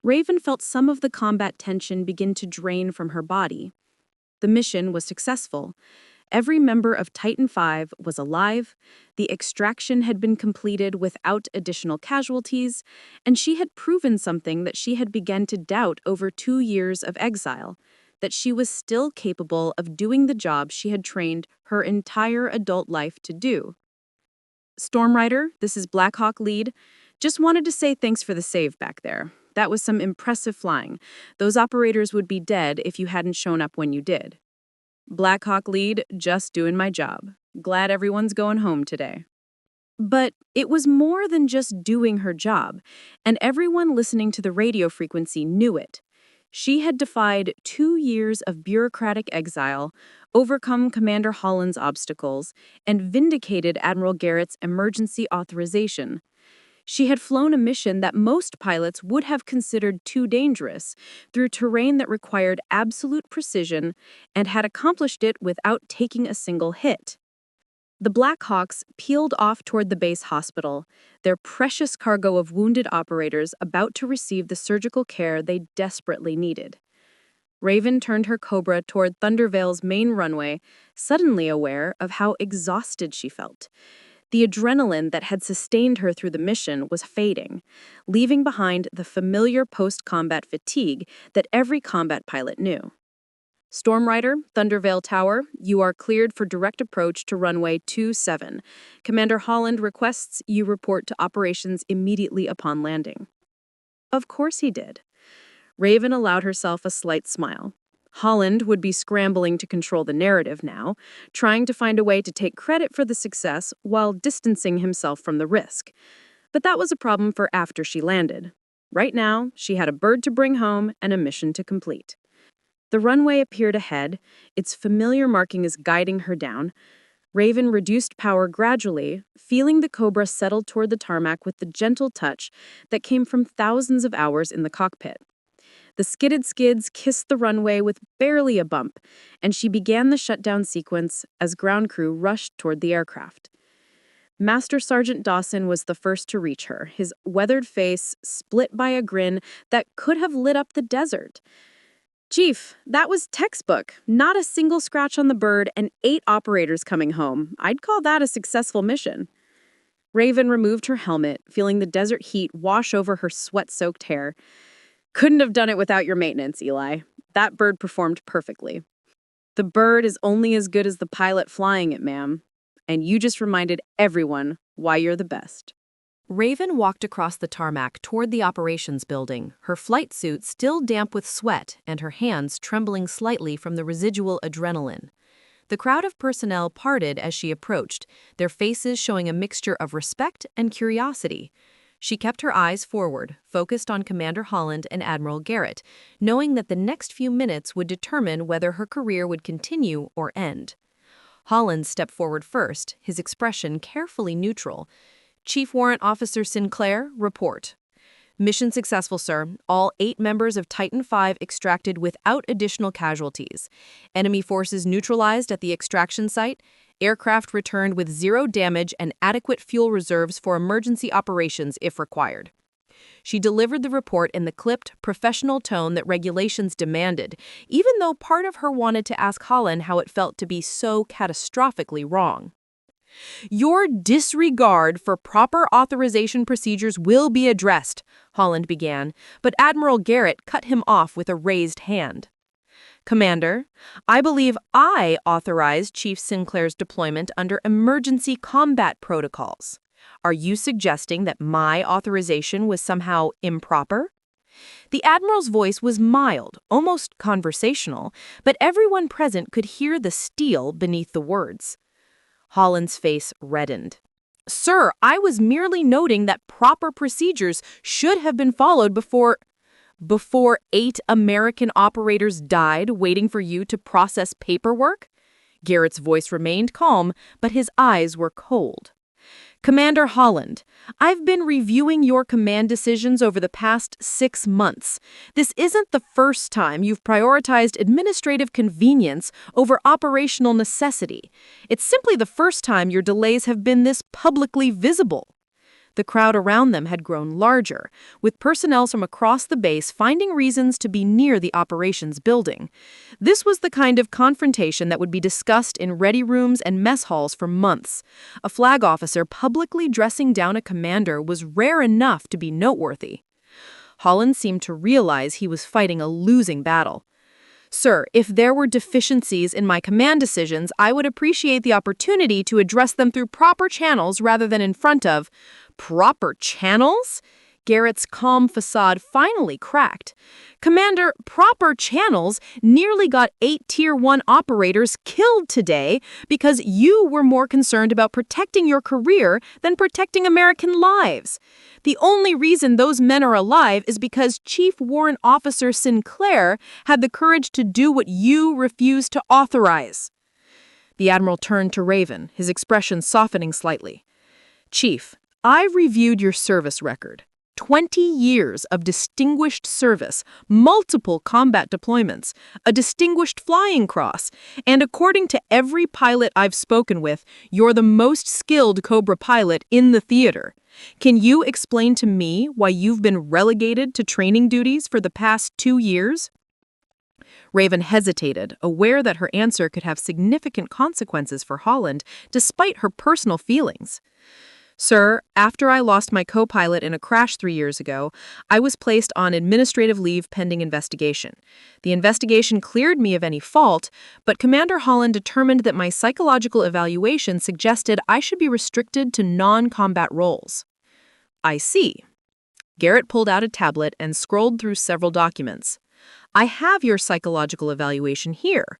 Speaker 2: Raven felt some of the combat tension begin to drain from her body. The mission was successful. Every member of Titan 5 was alive, the extraction had been completed without additional casualties, and she had proven something that she had begun to doubt over 2 years of exile, that she was still capable of doing the job she had trained her entire adult life to do. Stormrider, this is Blackhawk Lead. Just wanted to say thanks for the save back there. That was some impressive flying. Those operators would be dead if you hadn't shown up when you did. Blackhawk Lead, just doing my job. Glad everyone's going home today. But it was more than just doing her job, and everyone listening to the radio frequency knew it. She had defied 2 years of bureaucratic exile, overcome Commander Holland's obstacles, and vindicated Admiral Garrett's emergency authorization. She had flown a mission that most pilots would have considered too dangerous, through terrain that required absolute precision, and had accomplished it without taking a single hit. The Black Hawks peeled off toward the base hospital, their precious cargo of wounded operators about to receive the surgical care they desperately needed. Raven turned her Cobra toward Thunder Vale's main runway, suddenly aware of how exhausted she felt. The adrenaline that had sustained her through the mission was fading, leaving behind the familiar post-combat fatigue that every combat pilot knew. Stormrider, Thunder Vale Tower, you are cleared for direct approach to runway 27. Commander Holland requests you report to operations immediately upon landing. Of course he did. Raven allowed herself a slight smile. Holland would be scrambling to control the narrative now, trying to find a way to take credit for the success while distancing himself from the risk. But that was a problem for after she landed. Right now, she had a bird to bring home and a mission to complete. The runway appeared ahead, its familiar markings guiding her down. Raven reduced power gradually, feeling the Cobra settle toward the tarmac with the gentle touch that came from thousands of hours in the cockpit. The skidded skids kissed the runway with barely a bump, and she began the shutdown sequence as ground crew rushed toward the aircraft. Master Sergeant Dawson was the first to reach her, his weathered face split by a grin that could have lit up the desert. "Chief, that was textbook. Not a single scratch on the bird and 8 operators coming home. I'd call that a successful mission." Raven removed her helmet, feeling the desert heat wash over her sweat-soaked hair. "Couldn't have done it without your maintenance, Eli. That bird performed perfectly." "The bird is only as good as the pilot flying it, ma'am. And you just reminded everyone why you're the best."
Speaker 1: Raven walked across the tarmac toward the operations building, her flight suit still damp with sweat and her hands trembling slightly from the residual adrenaline. The crowd of personnel parted as she approached, their faces showing a mixture of respect and curiosity. She kept her eyes forward, focused on Commander Holland and Admiral Garrett, knowing that the next few minutes would determine whether her career would continue or end. Holland stepped forward first, his expression carefully neutral. "Chief Warrant Officer Sinclair, report." "Mission successful, sir. All 8 members of Titan V extracted without additional casualties. Enemy forces neutralized at the extraction site. Aircraft returned with 0 damage and adequate fuel reserves for emergency operations if required." She delivered the report in the clipped, professional tone that regulations demanded, even though part of her wanted to ask Holland how it felt to be so catastrophically wrong. "Your disregard for proper authorization procedures will be addressed," Holland began, but Admiral Garrett cut him off with a raised hand. "Commander, I believe I authorized Chief Sinclair's deployment under emergency combat protocols. Are you suggesting that my authorization was somehow improper?" The Admiral's voice was mild, almost conversational, but everyone present could hear the steel beneath the words. Holland's face reddened. "Sir, I was merely noting that proper procedures should have been followed before 8 American operators died waiting for you to process paperwork?" Garrett's voice remained calm, but his eyes were cold. "Commander Holland, I've been reviewing your command decisions over the past 6 months. This isn't the first time you've prioritized administrative convenience over operational necessity. It's simply the first time your delays have been this publicly visible." The crowd around them had grown larger, with personnel from across the base finding reasons to be near the operations building. This was the kind of confrontation that would be discussed in ready rooms and mess halls for months. A flag officer publicly dressing down a commander was rare enough to be noteworthy. Holland seemed to realize he was fighting a losing battle. "Sir, if there were deficiencies in my command decisions, I would appreciate the opportunity to address them through proper channels rather than in front of—" "Proper channels?"
Speaker 2: Garrett's calm facade finally cracked. "Commander, proper channels nearly got 8 Tier 1 operators killed today because you were more concerned about protecting your career than protecting American lives. The only reason those men are alive is because Chief Warrant Officer Sinclair had the courage to do what you refused to authorize." The Admiral turned to Raven, his expression softening slightly. "Chief, I've reviewed your service record. 20 years of distinguished service, multiple combat deployments, a distinguished flying cross, and according to every pilot I've spoken with, you're the most skilled Cobra pilot in the theater. Can you explain to me why you've been relegated to training duties for the past 2 years?" Raven hesitated, aware that her answer could have significant consequences for Holland, despite her personal feelings. "Sir, after I lost my co-pilot in a crash 3 years ago, I was placed on administrative leave pending investigation. The investigation cleared me of any fault, but Commander Holland determined that my psychological evaluation suggested I should be restricted to non-combat roles." "I see." Garrett pulled out a tablet and scrolled through several documents. "I have your psychological evaluation here.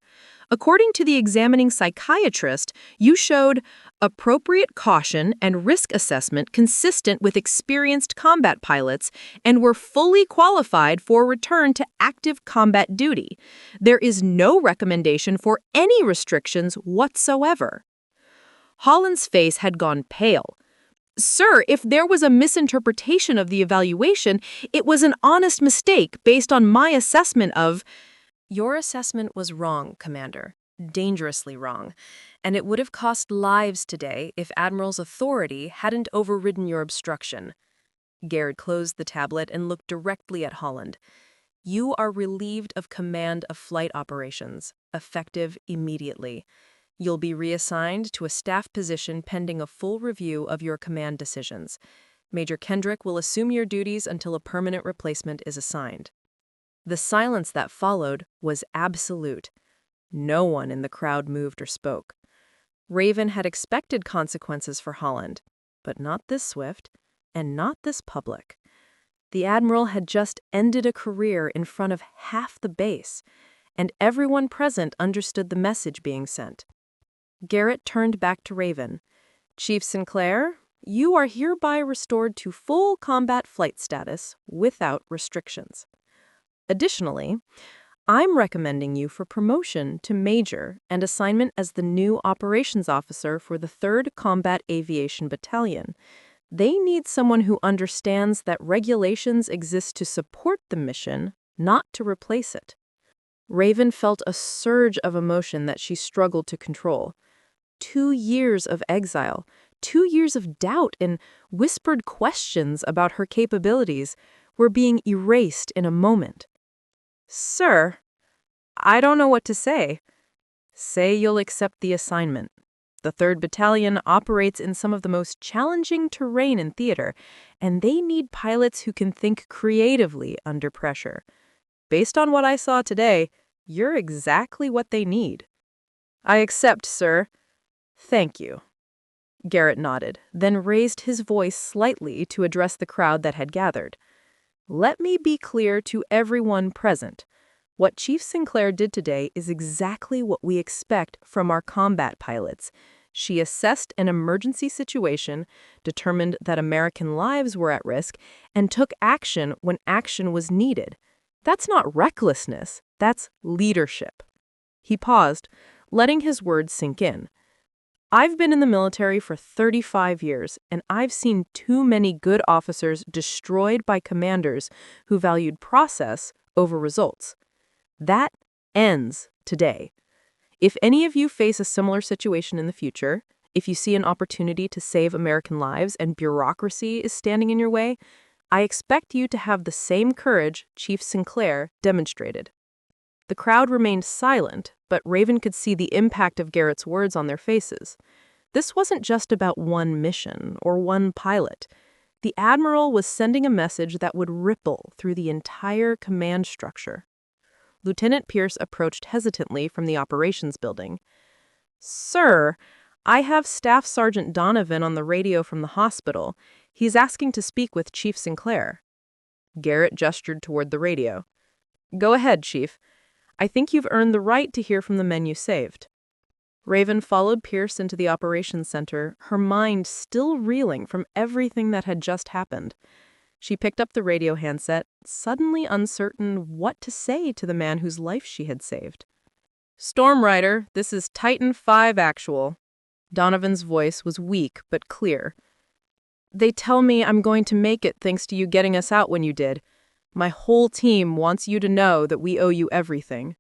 Speaker 2: According to the examining psychiatrist, you showed appropriate caution and risk assessment consistent with experienced combat pilots and were fully qualified for return to active combat duty. There is no recommendation for any restrictions whatsoever." Holland's face had gone pale. "Sir, if there was a misinterpretation of the evaluation, it was an honest mistake based on my assessment of—"
Speaker 1: Your assessment was wrong, Commander. Dangerously wrong. And it would have cost lives today if Admiral's authority hadn't overridden your obstruction. Garrett closed the tablet and looked directly at Holland. "You are relieved of command of flight operations, effective immediately. You'll be reassigned to a staff position pending a full review of your command decisions. Major Kendrick will assume your duties until a permanent replacement is assigned." The silence that followed was absolute. No one in the crowd moved or spoke. Raven had expected consequences for Holland, but not this swift, and not this public. The Admiral had just ended a career in front of half the base, and everyone present understood the message being sent. Garrett turned back to Raven. "Chief Sinclair, you are hereby restored to full combat flight status without restrictions. Additionally, I'm recommending you for promotion to Major and assignment as the new Operations Officer for the 3rd Combat Aviation Battalion. They need someone who understands that regulations exist to support the mission, not to replace it." Raven felt a surge of emotion that she struggled to control. 2 years of exile, 2 years of doubt and whispered questions about her capabilities were being erased in a moment. "Sir, I don't know what to say. Say you'll accept the assignment. The 3rd Battalion operates in some of the most challenging terrain in theater, and they need pilots who can think creatively under pressure. Based on what I saw today, you're exactly what they need." "I accept, sir." "Thank you." Garrett nodded, then raised his voice slightly to address the crowd that had gathered. "Let me be clear to everyone present. What Chief Sinclair did today is exactly what we expect from our combat pilots. She assessed an emergency situation, determined that American lives were at risk, and took action when action was needed. That's not recklessness, that's leadership." He paused, letting his words sink in. "I've been in the military for 35 years, and I've seen too many good officers destroyed by commanders who valued process over results. That ends today. If any of you face a similar situation in the future, if you see an opportunity to save American lives and bureaucracy is standing in your way, I expect you to have the same courage Chief Sinclair demonstrated." The crowd remained silent, but Raven could see the impact of Garrett's words on their faces. This wasn't just about one mission or one pilot. The Admiral was sending a message that would ripple through the entire command structure. Lieutenant Pierce approached hesitantly from the operations building. "Sir, I have Staff Sergeant Donovan on the radio from the hospital.
Speaker 2: He's asking to speak with Chief Sinclair. Garrett gestured toward the radio. Go ahead, Chief. I think you've earned the right to hear from the men you saved. Raven followed Pierce into the operations center, her mind still reeling from everything that had just happened. She picked up the radio handset, suddenly uncertain what to say to the man whose life she had saved. Storm Rider, this is Titan 5 Actual. Donovan's voice was weak but clear. They tell me I'm going to make it thanks to you getting us out when you did. My whole team wants you to know that we owe you everything.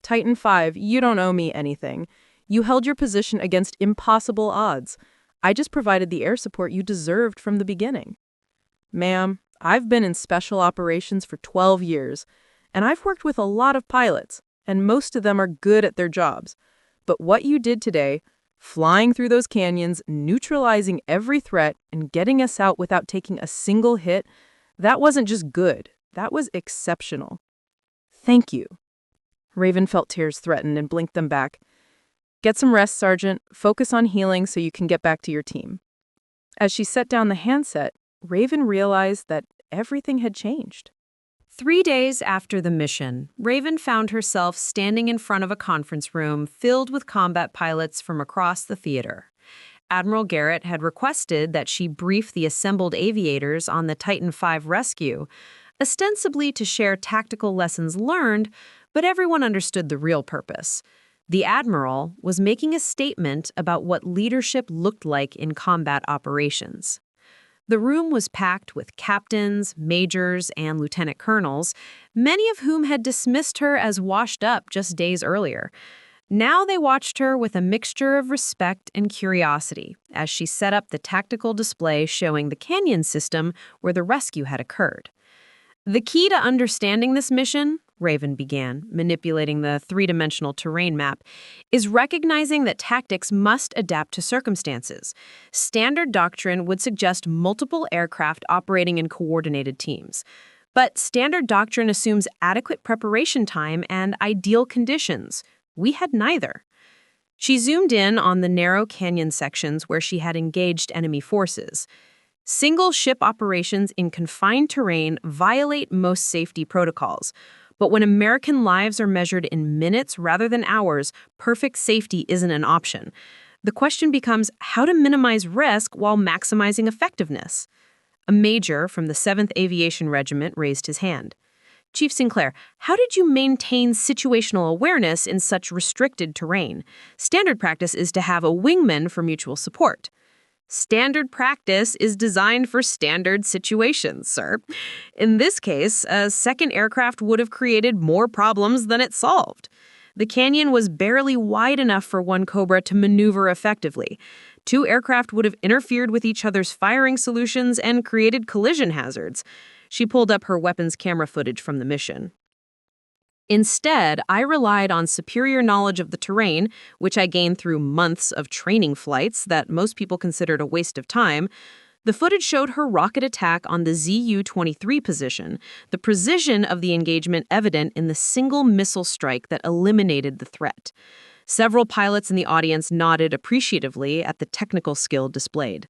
Speaker 2: Titan 5, you don't owe me anything. You held your position against impossible odds. I just provided the air support you deserved from the beginning. Ma'am, I've been in special operations for 12 years, and I've worked with a lot of pilots, and most of them are good at their jobs. But what you did today, flying through those canyons, neutralizing every threat, and getting us out without taking a single hit, that wasn't just good, that was exceptional. Thank you. Raven felt tears threaten and blinked them back. Get some rest, Sergeant. Focus on healing so you can get back to your team. As she set down the handset, Raven realized that everything had changed.
Speaker 1: 3 days after the mission, Raven found herself standing in front of a conference room filled with combat pilots from across the theater. Admiral Garrett had requested that she brief the assembled aviators on the Titan 5 rescue, ostensibly to share tactical lessons learned, but everyone understood the real purpose. The Admiral was making a statement about what leadership looked like in combat operations. The room was packed with captains, majors, and lieutenant colonels, many of whom had dismissed her as washed up just days earlier. Now they watched her with a mixture of respect and curiosity as she set up the tactical display showing the canyon system where the rescue had occurred. The key to understanding this mission, Raven began, manipulating the three-dimensional terrain map, is recognizing that tactics must adapt to circumstances. Standard doctrine would suggest multiple aircraft operating in coordinated teams. But standard doctrine assumes adequate preparation time and ideal conditions. We had neither. She zoomed in on the narrow canyon sections where she had engaged enemy forces. Single ship operations in confined terrain violate most safety protocols. But when American lives are measured in minutes rather than hours, perfect safety isn't an option. The question becomes how to minimize risk while maximizing effectiveness. A major from the 7th Aviation Regiment raised his hand. Chief Sinclair, how did you maintain situational awareness in such restricted terrain? Standard practice is to have a wingman for mutual support. Standard practice is designed for standard situations, sir. In this case, a second aircraft would have created more problems than it solved. The canyon was barely wide enough for one Cobra to maneuver effectively. 2 aircraft would have interfered with each other's firing solutions and created collision hazards. She pulled up her weapons camera footage from the mission. Instead, I relied on superior knowledge of the terrain, which I gained through months of training flights that most people considered a waste of time. The footage showed her rocket attack on the ZU-23 position, the precision of the engagement evident in the single missile strike that eliminated the threat. Several pilots in the audience nodded appreciatively at the technical skill displayed.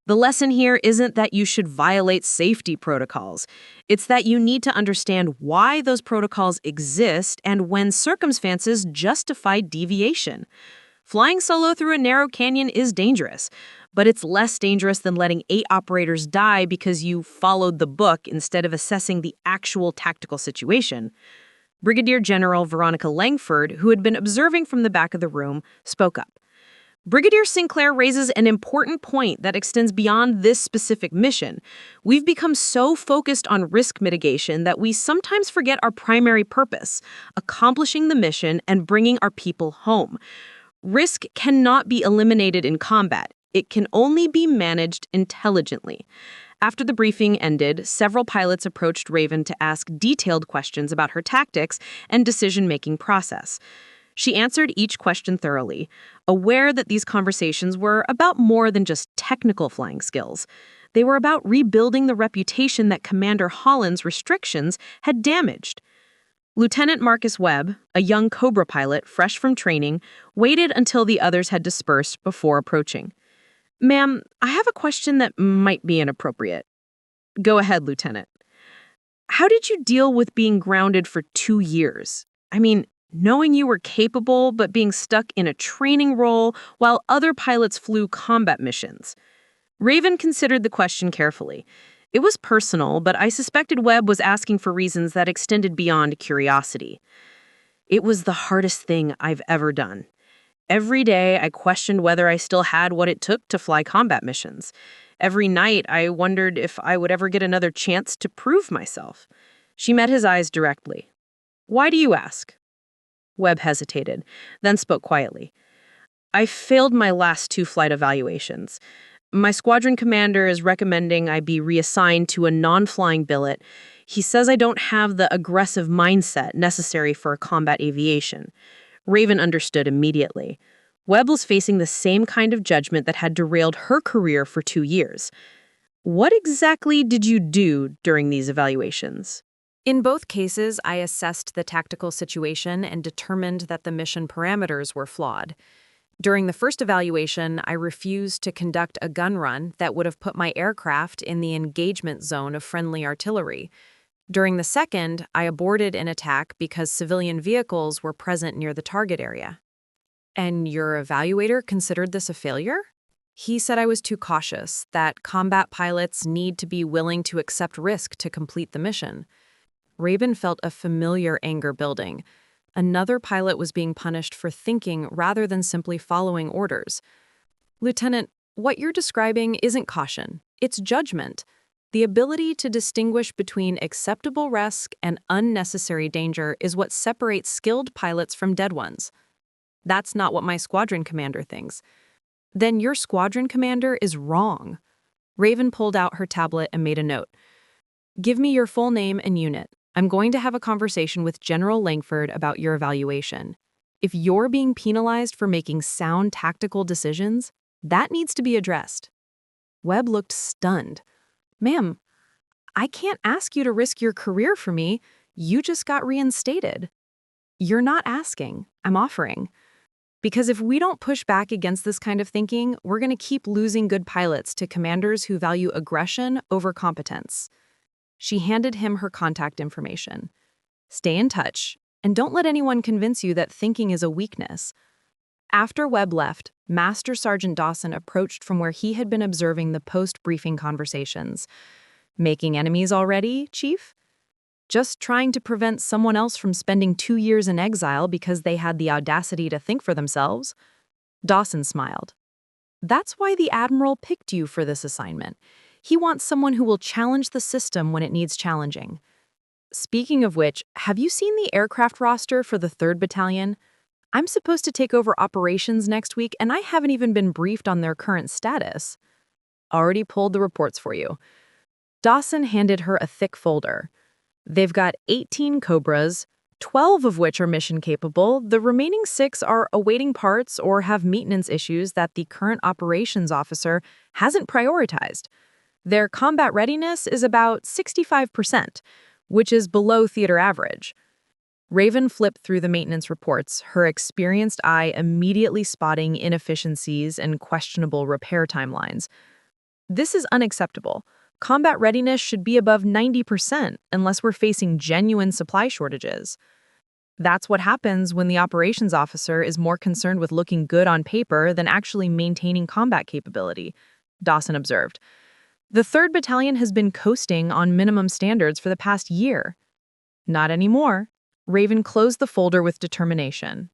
Speaker 1: The lesson here isn't that you should violate safety protocols. It's that you need to understand why those protocols exist and when circumstances justify deviation. Flying solo through a narrow canyon is dangerous, but it's less dangerous than letting 8 operators die because you followed the book instead of assessing the actual tactical situation. Brigadier General Veronica Langford, who had been observing from the back of the room, spoke up. Brigadier Sinclair raises an important point that extends beyond this specific mission. We've become so focused on risk mitigation that we sometimes forget our primary purpose, accomplishing the mission and bringing our people home. Risk cannot be eliminated in combat. It can only be managed intelligently. After the briefing ended, several pilots approached Raven to ask detailed questions about her tactics and decision-making process. She answered each question thoroughly, aware that these conversations were about more than just technical flying skills. They were about rebuilding the reputation that Commander Holland's restrictions had damaged. Lieutenant Marcus Webb, a young Cobra pilot fresh from training, waited until the others had dispersed before approaching.
Speaker 3: Ma'am, I have a question that might be inappropriate. Go ahead, Lieutenant. How did you deal with being grounded for 2 years? I mean, knowing you were capable but being stuck in a training role while other pilots flew combat missions. Raven considered the question carefully. It was personal, but I suspected Webb was asking for reasons that extended beyond curiosity. It was the hardest thing I've ever done. Every day, I questioned whether I still had what it took to fly combat missions. Every night, I wondered if I would ever get another chance to prove myself. She met his eyes directly. Why do you ask? Webb hesitated, then spoke quietly. I failed my last 2 flight evaluations. My squadron commander is recommending I be reassigned to a non-flying billet. He says I don't have the aggressive mindset necessary for combat aviation. Raven understood immediately. Webb was facing the same kind of judgment that had derailed her career for 2 years. What exactly did you do during these evaluations?
Speaker 1: In both cases, I assessed the tactical situation and determined that the mission parameters were flawed. During the first evaluation, I refused to conduct a gun run that would have put my aircraft in the engagement zone of friendly artillery. During the second, I aborted an attack because civilian vehicles were present near the target area. And your evaluator considered this a failure? He said I was too cautious, that combat pilots need to be willing to accept risk to complete the mission. Raven felt a familiar anger building. Another pilot was being punished for thinking rather than simply following orders. Lieutenant, what you're describing isn't caution, it's judgment. The ability to distinguish between acceptable risk and unnecessary danger is what separates skilled pilots from dead ones. That's not what my squadron commander thinks. Then your squadron commander is wrong. Raven pulled out her tablet and made a note. Give me your full name and unit. I'm going to have a conversation with General Langford about your evaluation. If you're being penalized for making sound tactical decisions, that needs to be addressed. Webb looked stunned. Ma'am, I can't ask you to risk your career for me. You just got reinstated. You're not asking. I'm offering. Because if we don't push back against this kind of thinking, we're going to keep losing good pilots to commanders who value aggression over competence. She handed him her contact information. Stay in touch, and don't let anyone convince you that thinking is a weakness. After Webb left, Master Sergeant Dawson approached from where he had been observing the post-briefing conversations. Making enemies already, Chief? Just trying to prevent someone else from spending 2 years in exile because they had the audacity to think for themselves? Dawson smiled. That's why the Admiral picked you for this assignment. He wants someone who will challenge the system when it needs challenging. Speaking of which, have you seen the aircraft roster for the 3rd Battalion? I'm supposed to take over operations next week, and I haven't even been briefed on their current status. Already pulled the reports for you. Dawson handed her a thick folder. They've got 18 Cobras, 12 of which are mission capable. The remaining 6 are awaiting parts or have maintenance issues that the current operations officer hasn't prioritized. Their combat readiness is about 65%, which is below theater average. Raven flipped through the maintenance reports, her experienced eye immediately spotting inefficiencies and questionable repair timelines. This is unacceptable. Combat readiness should be above 90% unless we're facing genuine supply shortages. That's what happens when the operations officer is more concerned with looking good on paper than actually maintaining combat capability, Dawson observed. The 3rd Battalion has been coasting on minimum standards for the past year. Not anymore. Raven closed the folder with determination.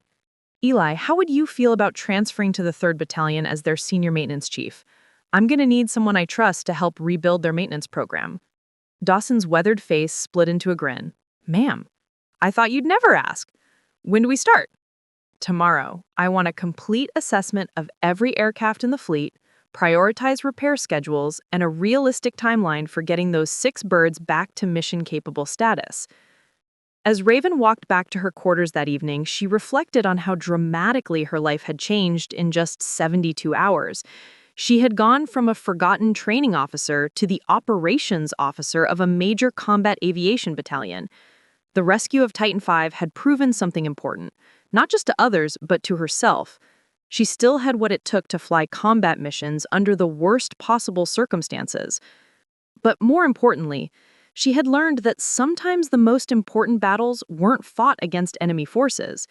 Speaker 1: Eli, how would you feel about transferring to the 3rd Battalion as their senior maintenance chief? I'm going to need someone I trust to help rebuild their maintenance program. Dawson's weathered face split into a grin. Ma'am, I thought you'd never ask. When do we start? Tomorrow. I want a complete assessment of every aircraft in the fleet, prioritize repair schedules, and a realistic timeline for getting those 6 birds back to mission-capable status. As Raven walked back to her quarters that evening, she reflected on how dramatically her life had changed in just 72 hours. She had gone from a forgotten training officer to the operations officer of a major combat aviation battalion. The rescue of Titan V had proven something important, not just to others, but to herself.
Speaker 2: She still had what it took to fly combat missions under the worst possible circumstances. But more importantly, she had learned that sometimes the most important battles weren't fought against enemy forces.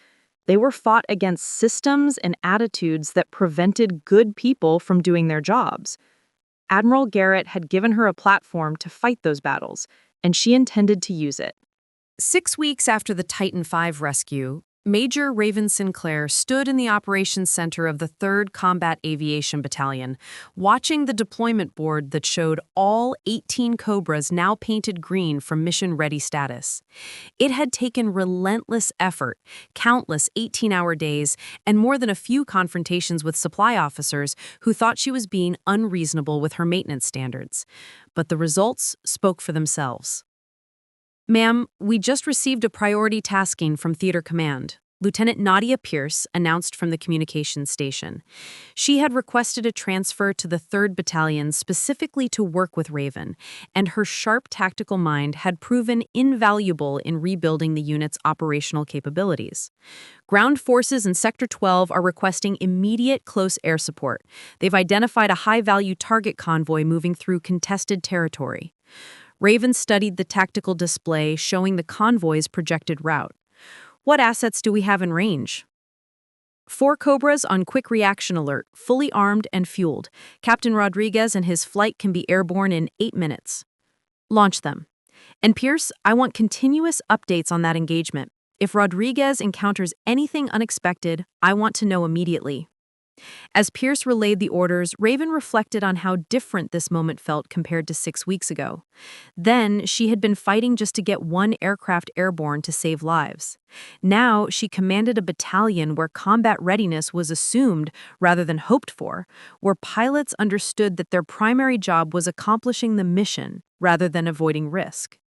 Speaker 2: They were fought against systems and attitudes that prevented good people from doing their jobs. Admiral Garrett had given her a platform to fight those battles, and she intended to use it.
Speaker 1: 6 weeks after the Titan V rescue, Major Raven Sinclair stood in the operations center of the 3rd Combat Aviation Battalion, watching the deployment board that showed all 18 Cobras now painted green from mission-ready status. It had taken relentless effort, countless 18-hour days, and more than a few confrontations with supply officers who thought she was being unreasonable with her maintenance standards. But the results spoke for themselves. "Ma'am, we just received a priority tasking from Theater Command," Lieutenant Nadia Pierce announced from the communications station. She had requested a transfer to the 3rd Battalion specifically to work with Raven, and her sharp tactical mind had proven invaluable in rebuilding the unit's operational capabilities. Ground forces in Sector 12 are requesting immediate close air support. They've identified a high-value target convoy moving through contested territory. Raven studied the tactical display showing the convoy's projected route. "What assets do we have in range?" 4 Cobras on quick reaction alert, fully armed and fueled. Captain Rodriguez and his flight can be airborne in 8 minutes. "Launch them. And Pierce, I want continuous updates on that engagement. If Rodriguez encounters anything unexpected, I want to know immediately." As Pierce relayed the orders, Raven reflected on how different this moment felt compared to 6 weeks ago. Then, she had been fighting just to get 1 aircraft airborne to save lives. Now, she commanded a battalion where combat readiness was assumed rather than hoped for, where pilots understood that their primary job was accomplishing the mission rather than avoiding risk.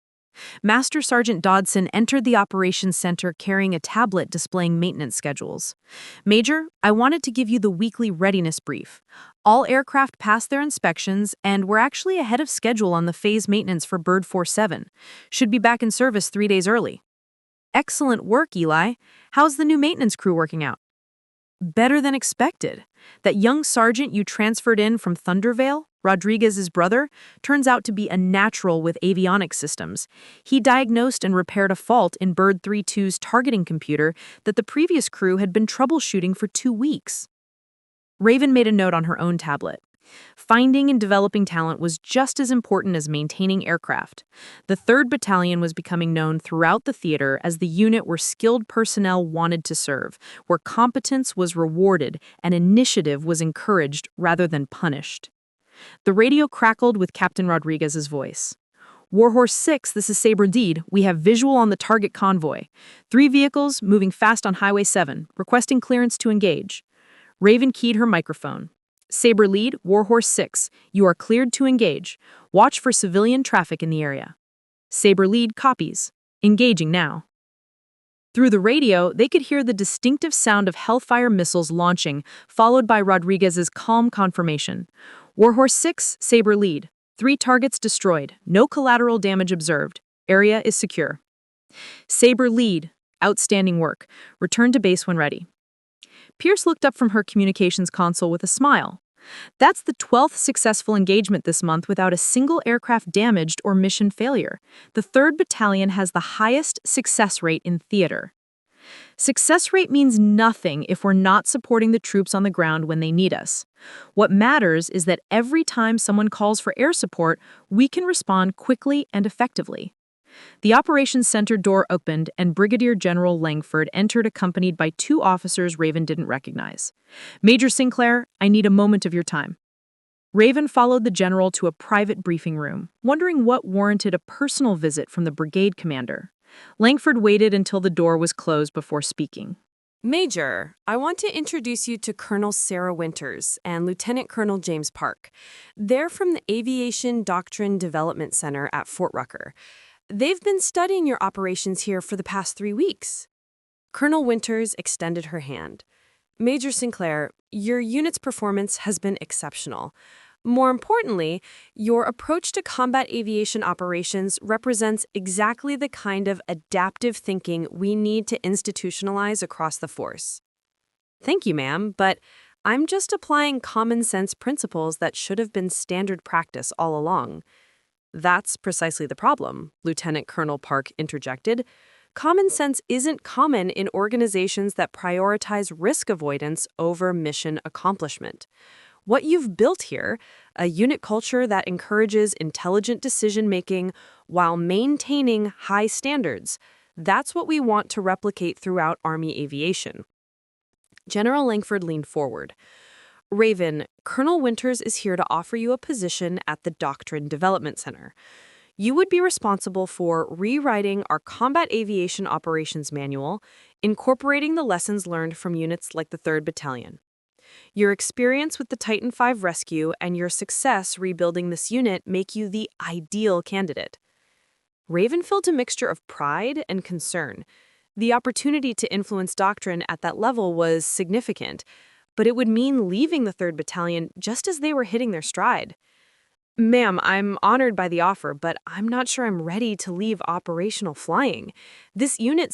Speaker 1: Master Sergeant Dodson entered the operations center carrying a tablet displaying maintenance schedules. "Major, I wanted to give you the weekly readiness brief. All aircraft passed their inspections, and we're actually ahead of schedule on the phase maintenance for Bird 47. Should be back in service 3 days early." "Excellent work, Eli. How's the new maintenance crew working out?" "Better than expected. That young sergeant you transferred in from Thunder Vale, Rodriguez's brother, turns out to be a natural with avionics systems. He diagnosed and repaired a fault in Bird 32's targeting computer that the previous crew had been troubleshooting for 2 weeks." Raven made a note on her own tablet. Finding and developing talent was just as important as maintaining aircraft. The 3rd Battalion was becoming known throughout the theater as the unit where skilled personnel wanted to serve, where competence was rewarded and initiative was encouraged rather than punished. The radio crackled with Captain Rodriguez's voice. "Warhorse 6, this is Sabre Deed. We have visual on the target convoy. 3 vehicles moving fast on Highway 7, requesting clearance to engage." Raven keyed her microphone. "Sabre Lead, Warhorse 6, you are cleared to engage. Watch for civilian traffic in the area." Sabre Lead copies. Engaging now. Through the radio, they could hear the distinctive sound of Hellfire missiles launching, followed by Rodriguez's calm confirmation. "Warhorse 6, Sabre Lead. 3 targets destroyed. No collateral damage observed. Area is secure." Sabre Lead. Outstanding work. Return to base when ready. Pierce looked up from her communications console with a smile. That's the 12th successful engagement this month without a single aircraft damaged or mission failure. The 3rd Battalion has the highest success rate in theater. Success rate means nothing if we're not supporting the troops on the ground when they need us. What matters is that every time someone calls for air support, we can respond quickly and effectively. The operations center door opened and Brigadier General Langford entered accompanied by 2 officers Raven didn't recognize. "Major Sinclair, I need a moment of your time." Raven followed the general to a private briefing room, wondering what warranted a personal visit from the brigade commander. Langford waited until the door was closed before speaking. "Major, I want to introduce you to Colonel Sarah Winters and Lieutenant Colonel James Park. They're from the Aviation Doctrine Development Center at Fort Rucker. They've been studying your operations here for the past 3 weeks." Colonel Winters extended her hand. "Major Sinclair, your unit's performance has been exceptional. More importantly, your approach to combat aviation operations represents exactly the kind of adaptive thinking we need to institutionalize across the force." Thank you, ma'am, but I'm just applying common sense principles that should have been standard practice all along. That's precisely the problem, Lieutenant Colonel Park interjected. Common sense isn't common in organizations that prioritize risk avoidance over mission accomplishment. What you've built here, a unit culture that encourages intelligent decision-making while maintaining high standards, that's what we want to replicate throughout Army aviation. General Langford leaned forward. Raven, Colonel Winters is here to offer you a position at the Doctrine Development Center. You would be responsible for rewriting our Combat Aviation Operations Manual, incorporating the lessons learned from units like the 3rd Battalion. Your experience with the Titan V rescue and your success rebuilding this unit make you the ideal candidate. Raven felt a mixture of pride and concern. The opportunity to influence doctrine at that level was significant, but it would mean leaving the 3rd Battalion just as they were hitting their stride. Ma'am, I'm honored by the offer, but I'm not sure I'm ready to leave operational flying. This unit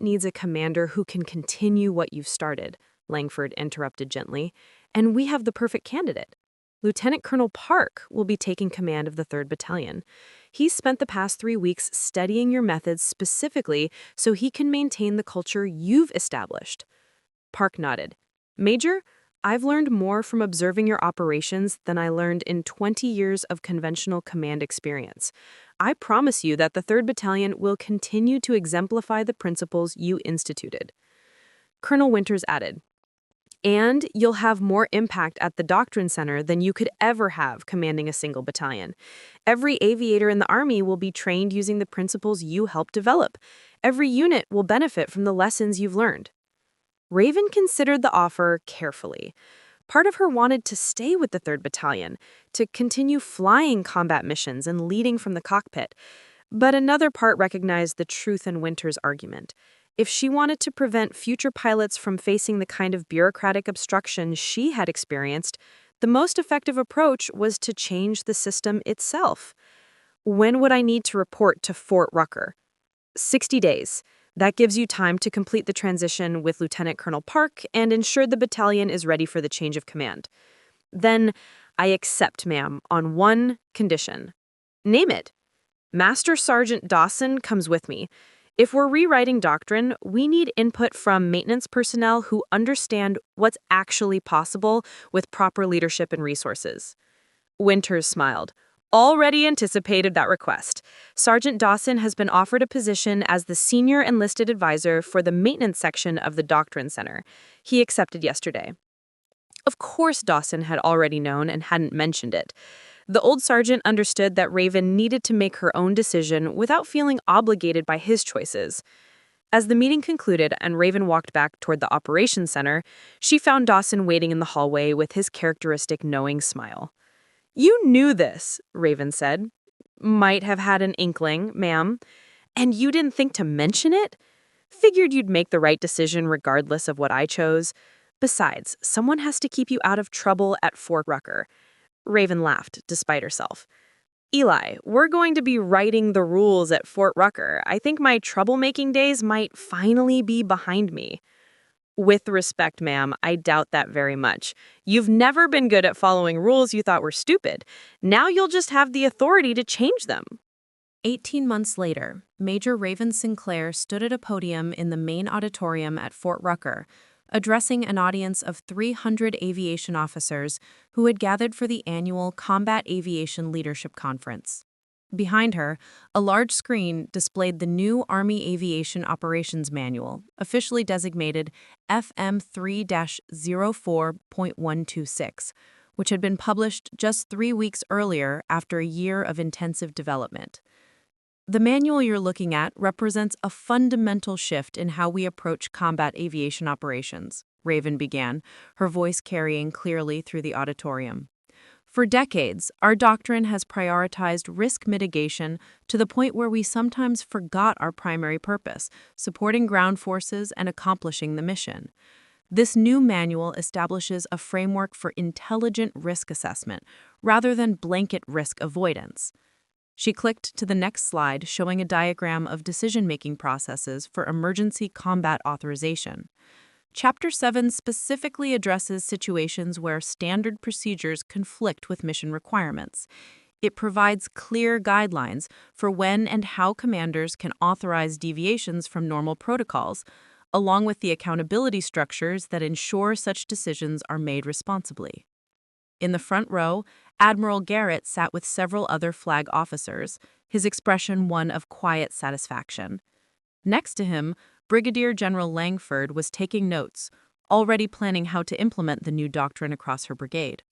Speaker 1: needs a commander who can continue what you've started, Langford interrupted gently, and we have the perfect candidate. Lieutenant Colonel Park will be taking command of the 3rd Battalion. He's spent the past 3 weeks studying your methods specifically so he can maintain the culture you've established. Park nodded. Major, I've learned more from observing your operations than I learned in 20 years of conventional command experience. I promise you that the 3rd Battalion will continue to exemplify the principles you instituted. Colonel Winters added, and you'll have more impact at the Doctrine Center than you could ever have commanding a single battalion. Every aviator in the Army will be trained using the principles you helped develop. Every unit will benefit from the lessons you've learned. Raven considered the offer carefully. Part of her wanted to stay with the 3rd Battalion, to continue flying combat missions and leading from the cockpit. But another part recognized the truth in Winter's argument. If she wanted to prevent future pilots from facing the kind of bureaucratic obstruction she had experienced, the most effective approach was to change the system itself. When would I need to report to Fort Rucker? 60 days. That gives you time to complete the transition with Lieutenant Colonel Park and ensure the battalion is ready for the change of command. Then, I accept, ma'am, on one condition. Name it. Master Sergeant Dawson comes with me. If we're rewriting doctrine, we need input from maintenance personnel who understand what's actually possible with proper leadership and resources. Winters smiled. Already anticipated that request. Sergeant Dawson has been offered a position as the senior enlisted advisor for the maintenance section of the Doctrine Center. He accepted yesterday. Of course Dawson had already known and hadn't mentioned it. The old sergeant understood that Raven needed to make her own decision without feeling obligated by his choices. As the meeting concluded and Raven walked back toward the operations center, she found Dawson waiting in the hallway with his characteristic knowing smile. You knew this, Raven said. Might have had an inkling, ma'am. And you didn't think to mention it? Figured you'd make the right decision regardless of what I chose. Besides, someone has to keep you out of trouble at Fort Rucker. Raven laughed, despite herself. Eli, we're going to be writing the rules at Fort Rucker. I think my troublemaking days might finally be behind me. With respect, ma'am, I doubt that very much. You've never been good at following rules you thought were stupid. Now you'll just have the authority to change them.
Speaker 3: 18 months later, Major Raven Sinclair stood at a podium in the main auditorium at Fort Rucker, addressing an audience of 300 aviation officers who had gathered for the annual Combat Aviation Leadership Conference. Behind her, a large screen displayed the new Army Aviation Operations Manual, officially designated FM 3-04.126, which had been published just 3 weeks earlier after a year of intensive development. The manual you're looking at represents a fundamental shift in how we approach combat aviation operations, Raven began, her voice carrying clearly through the auditorium. For decades, our doctrine has prioritized risk mitigation to the point where we sometimes forgot our primary purpose, supporting ground forces and accomplishing the mission. This new manual establishes a framework for intelligent risk assessment rather than blanket risk avoidance. She clicked to the next slide, showing a diagram of decision-making processes for emergency combat authorization. Chapter 7 specifically addresses situations where standard procedures conflict with mission requirements. It provides clear guidelines for when and how commanders can authorize deviations from normal protocols, along with the accountability structures that ensure such decisions are made responsibly. In the front row, Admiral Garrett sat with several other flag officers, his expression one of quiet satisfaction. Next to him, Brigadier General Langford was taking notes, already planning how to implement the new doctrine across her brigade.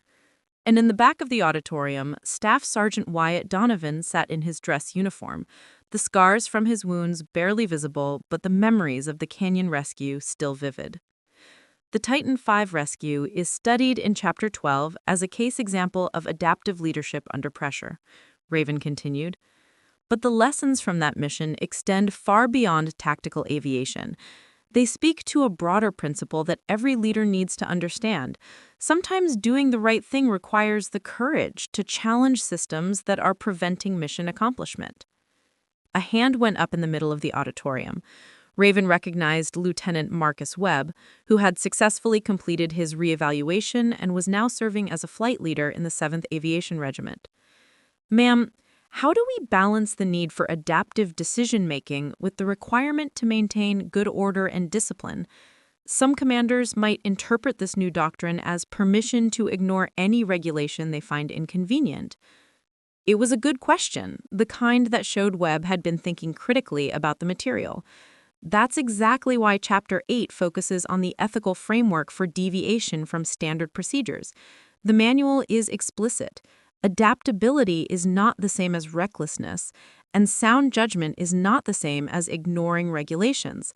Speaker 3: And in the back of the auditorium, Staff Sergeant Wyatt Donovan sat in his dress uniform, the scars from his wounds barely visible, but the memories of the canyon rescue still vivid. The Titan V rescue is studied in Chapter 12 as a case example of adaptive leadership under pressure, Raven continued. But the lessons from that mission extend far beyond tactical aviation. They speak to a broader principle that every leader needs to understand. Sometimes doing the right thing requires the courage to challenge systems that are preventing mission accomplishment. A hand went up in the middle of the auditorium. Raven recognized Lieutenant Marcus Webb, who had successfully completed his reevaluation and was now serving as a flight leader in the 7th Aviation Regiment. "Ma'am, how do we balance the need for adaptive decision-making with the requirement to maintain good order and discipline? Some commanders might interpret this new doctrine as permission to ignore any regulation they find inconvenient." It was a good question, the kind that showed Webb had been thinking critically about the material. That's exactly why Chapter 8 focuses on the ethical framework for deviation from standard procedures. The manual is explicit. Adaptability is not the same as recklessness, and sound judgment is not the same as ignoring regulations.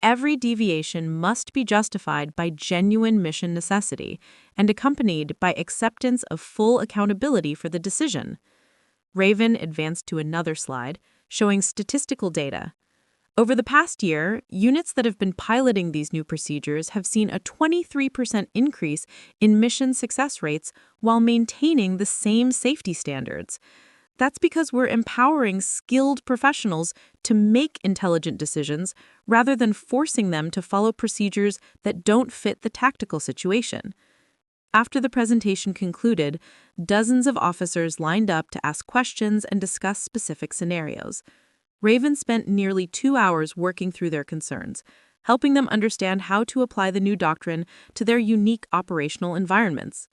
Speaker 3: Every deviation must be justified by genuine mission necessity and accompanied by acceptance of full accountability for the decision. Raven advanced to another slide, showing statistical data. Over the past year, units that have been piloting these new procedures have seen a 23% increase in mission success rates while maintaining the same safety standards. That's because we're empowering skilled professionals to make intelligent decisions rather than forcing them to follow procedures that don't fit the tactical situation. After the presentation concluded, dozens of officers lined up to ask questions and discuss specific scenarios. Raven spent nearly 2 hours working through their concerns, helping them understand how to apply the new doctrine to their unique operational environments.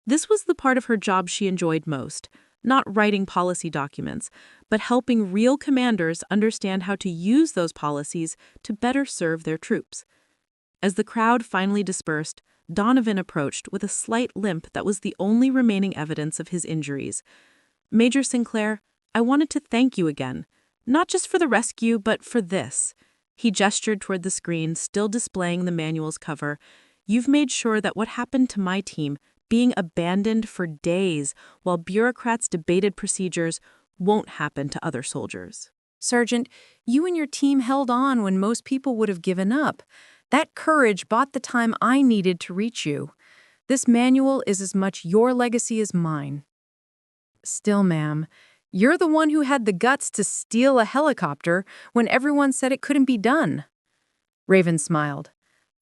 Speaker 3: This was the part of her job she enjoyed most, not writing policy documents, but helping real commanders understand how to use those policies to better serve their troops. As the crowd finally dispersed, Donovan approached with a slight limp that was the only remaining evidence of his injuries. "Major Sinclair, I wanted to thank you again. Not just for the rescue, but for this." He gestured toward the screen, still displaying the manual's cover. "You've made sure that what happened to my team, being abandoned for days while bureaucrats debated procedures, won't happen to other soldiers."
Speaker 1: Sergeant, you and your team held on when most people would have given up. That courage bought the time I needed to reach you. This manual is as much your legacy as mine. Still, ma'am, you're the one who had the guts to steal a helicopter when everyone said it couldn't be done. Raven smiled.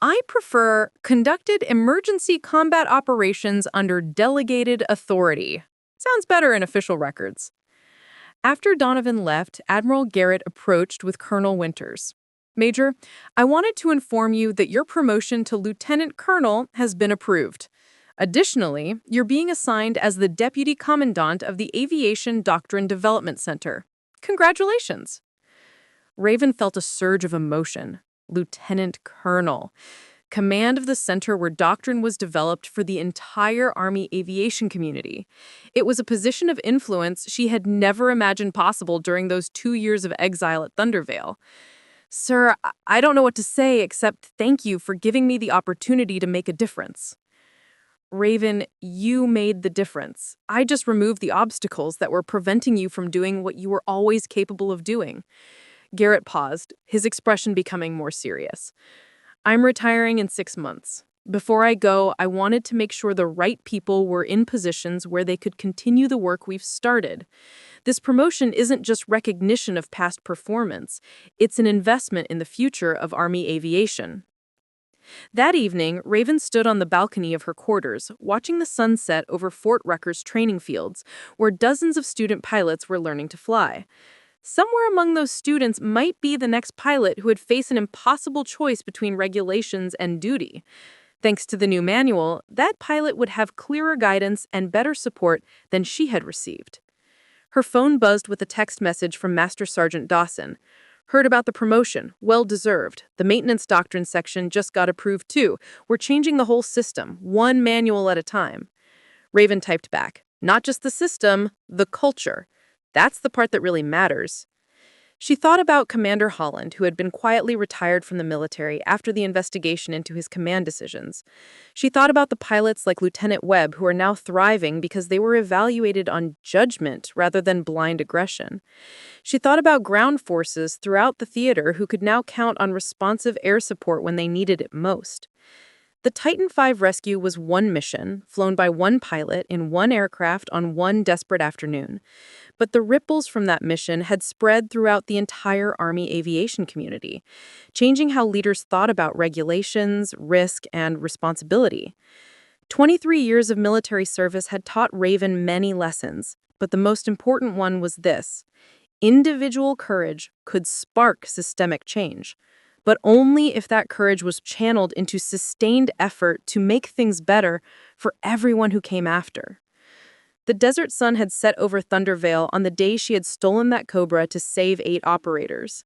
Speaker 1: I prefer conducted emergency combat operations under delegated authority. Sounds better in official records. After Donovan left, Admiral Garrett approached with Colonel Winters. Major, I wanted to inform you that your promotion to Lieutenant Colonel has been approved. Additionally, you're being assigned as the Deputy Commandant of the Aviation Doctrine Development Center. Congratulations. Raven felt a surge of emotion. Lieutenant Colonel. Command of the center where doctrine was developed for the entire Army aviation community. It was a position of influence she had never imagined possible during those 2 years of exile at Thunder Vale. Sir, I don't know what to say except thank you for giving me the opportunity to make a difference. Raven, you made the difference. I just removed the obstacles that were preventing you from doing what you were always capable of doing. Garrett paused, his expression becoming more serious. I'm retiring in 6 months.
Speaker 3: Before I go, I wanted to make sure the right people were in positions where they could continue the work we've started. This promotion isn't just recognition of past performance, it's an investment in the future of Army aviation. That evening, Raven stood on the balcony of her quarters, watching the sunset over Fort Rucker's training fields, where dozens of student pilots were learning to fly. Somewhere among those students might be the next pilot who would face an impossible choice between regulations and duty. Thanks to the new manual, that pilot would have clearer guidance and better support than she had received. Her phone buzzed with a text message from Master Sergeant Dawson. Heard about the promotion. Well deserved. The maintenance doctrine section just got approved too. We're changing the whole system, one manual at a time. Raven typed back. Not just the system, the culture. That's the part that really matters. She thought about Commander Holland, who had been quietly retired from the military after the investigation into his command decisions. She thought about the pilots like Lieutenant Webb, who are now thriving because they were evaluated on judgment rather than blind aggression. She thought about ground forces throughout the theater who could now count on responsive air support when they needed it most. The Titan V rescue was one mission, flown by one pilot in one aircraft on one desperate afternoon. But the ripples from that mission had spread throughout the entire Army aviation community, changing how leaders thought about regulations, risk, and responsibility. 23 years of military service had taught Raven many lessons, but the most important one was this. Individual courage could spark systemic change, but only if that courage was channeled into sustained effort to make things better for everyone who came after. The desert sun had set over Thunder Vale on the day she had stolen that Cobra to save 8 operators.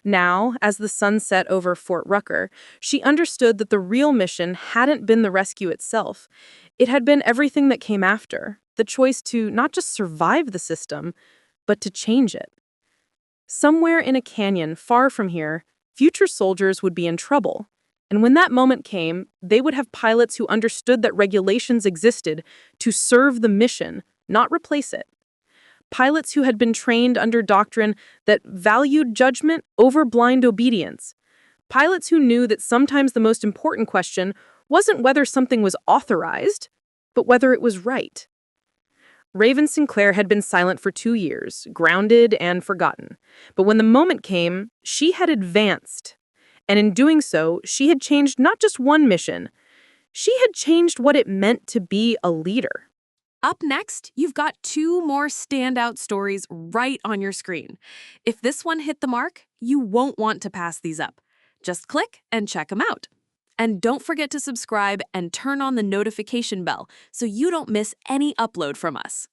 Speaker 3: Now, as the sun set over Fort Rucker, she understood that the real mission hadn't been the rescue itself. It had been everything that came after, the choice to not just survive the system, but to change it. Somewhere in a canyon far from here, future soldiers would be in trouble. And when that moment came, they would have pilots who understood that regulations existed to serve the mission, not replace it. Pilots who had been trained under doctrine that valued judgment over blind obedience. Pilots who knew that sometimes the most important question wasn't whether something was authorized, but whether it was right. Raven Sinclair had been silent for 2 years, grounded and forgotten. But when the moment came, she had advanced. And in doing so, she had changed not just one mission. She had changed what it meant to be a leader.
Speaker 1: Up next, you've got 2 more standout stories right on your screen. If this one hit the mark, you won't want to pass these up. Just click and check them out. And don't forget to subscribe and turn on the notification bell so you don't miss any upload from us.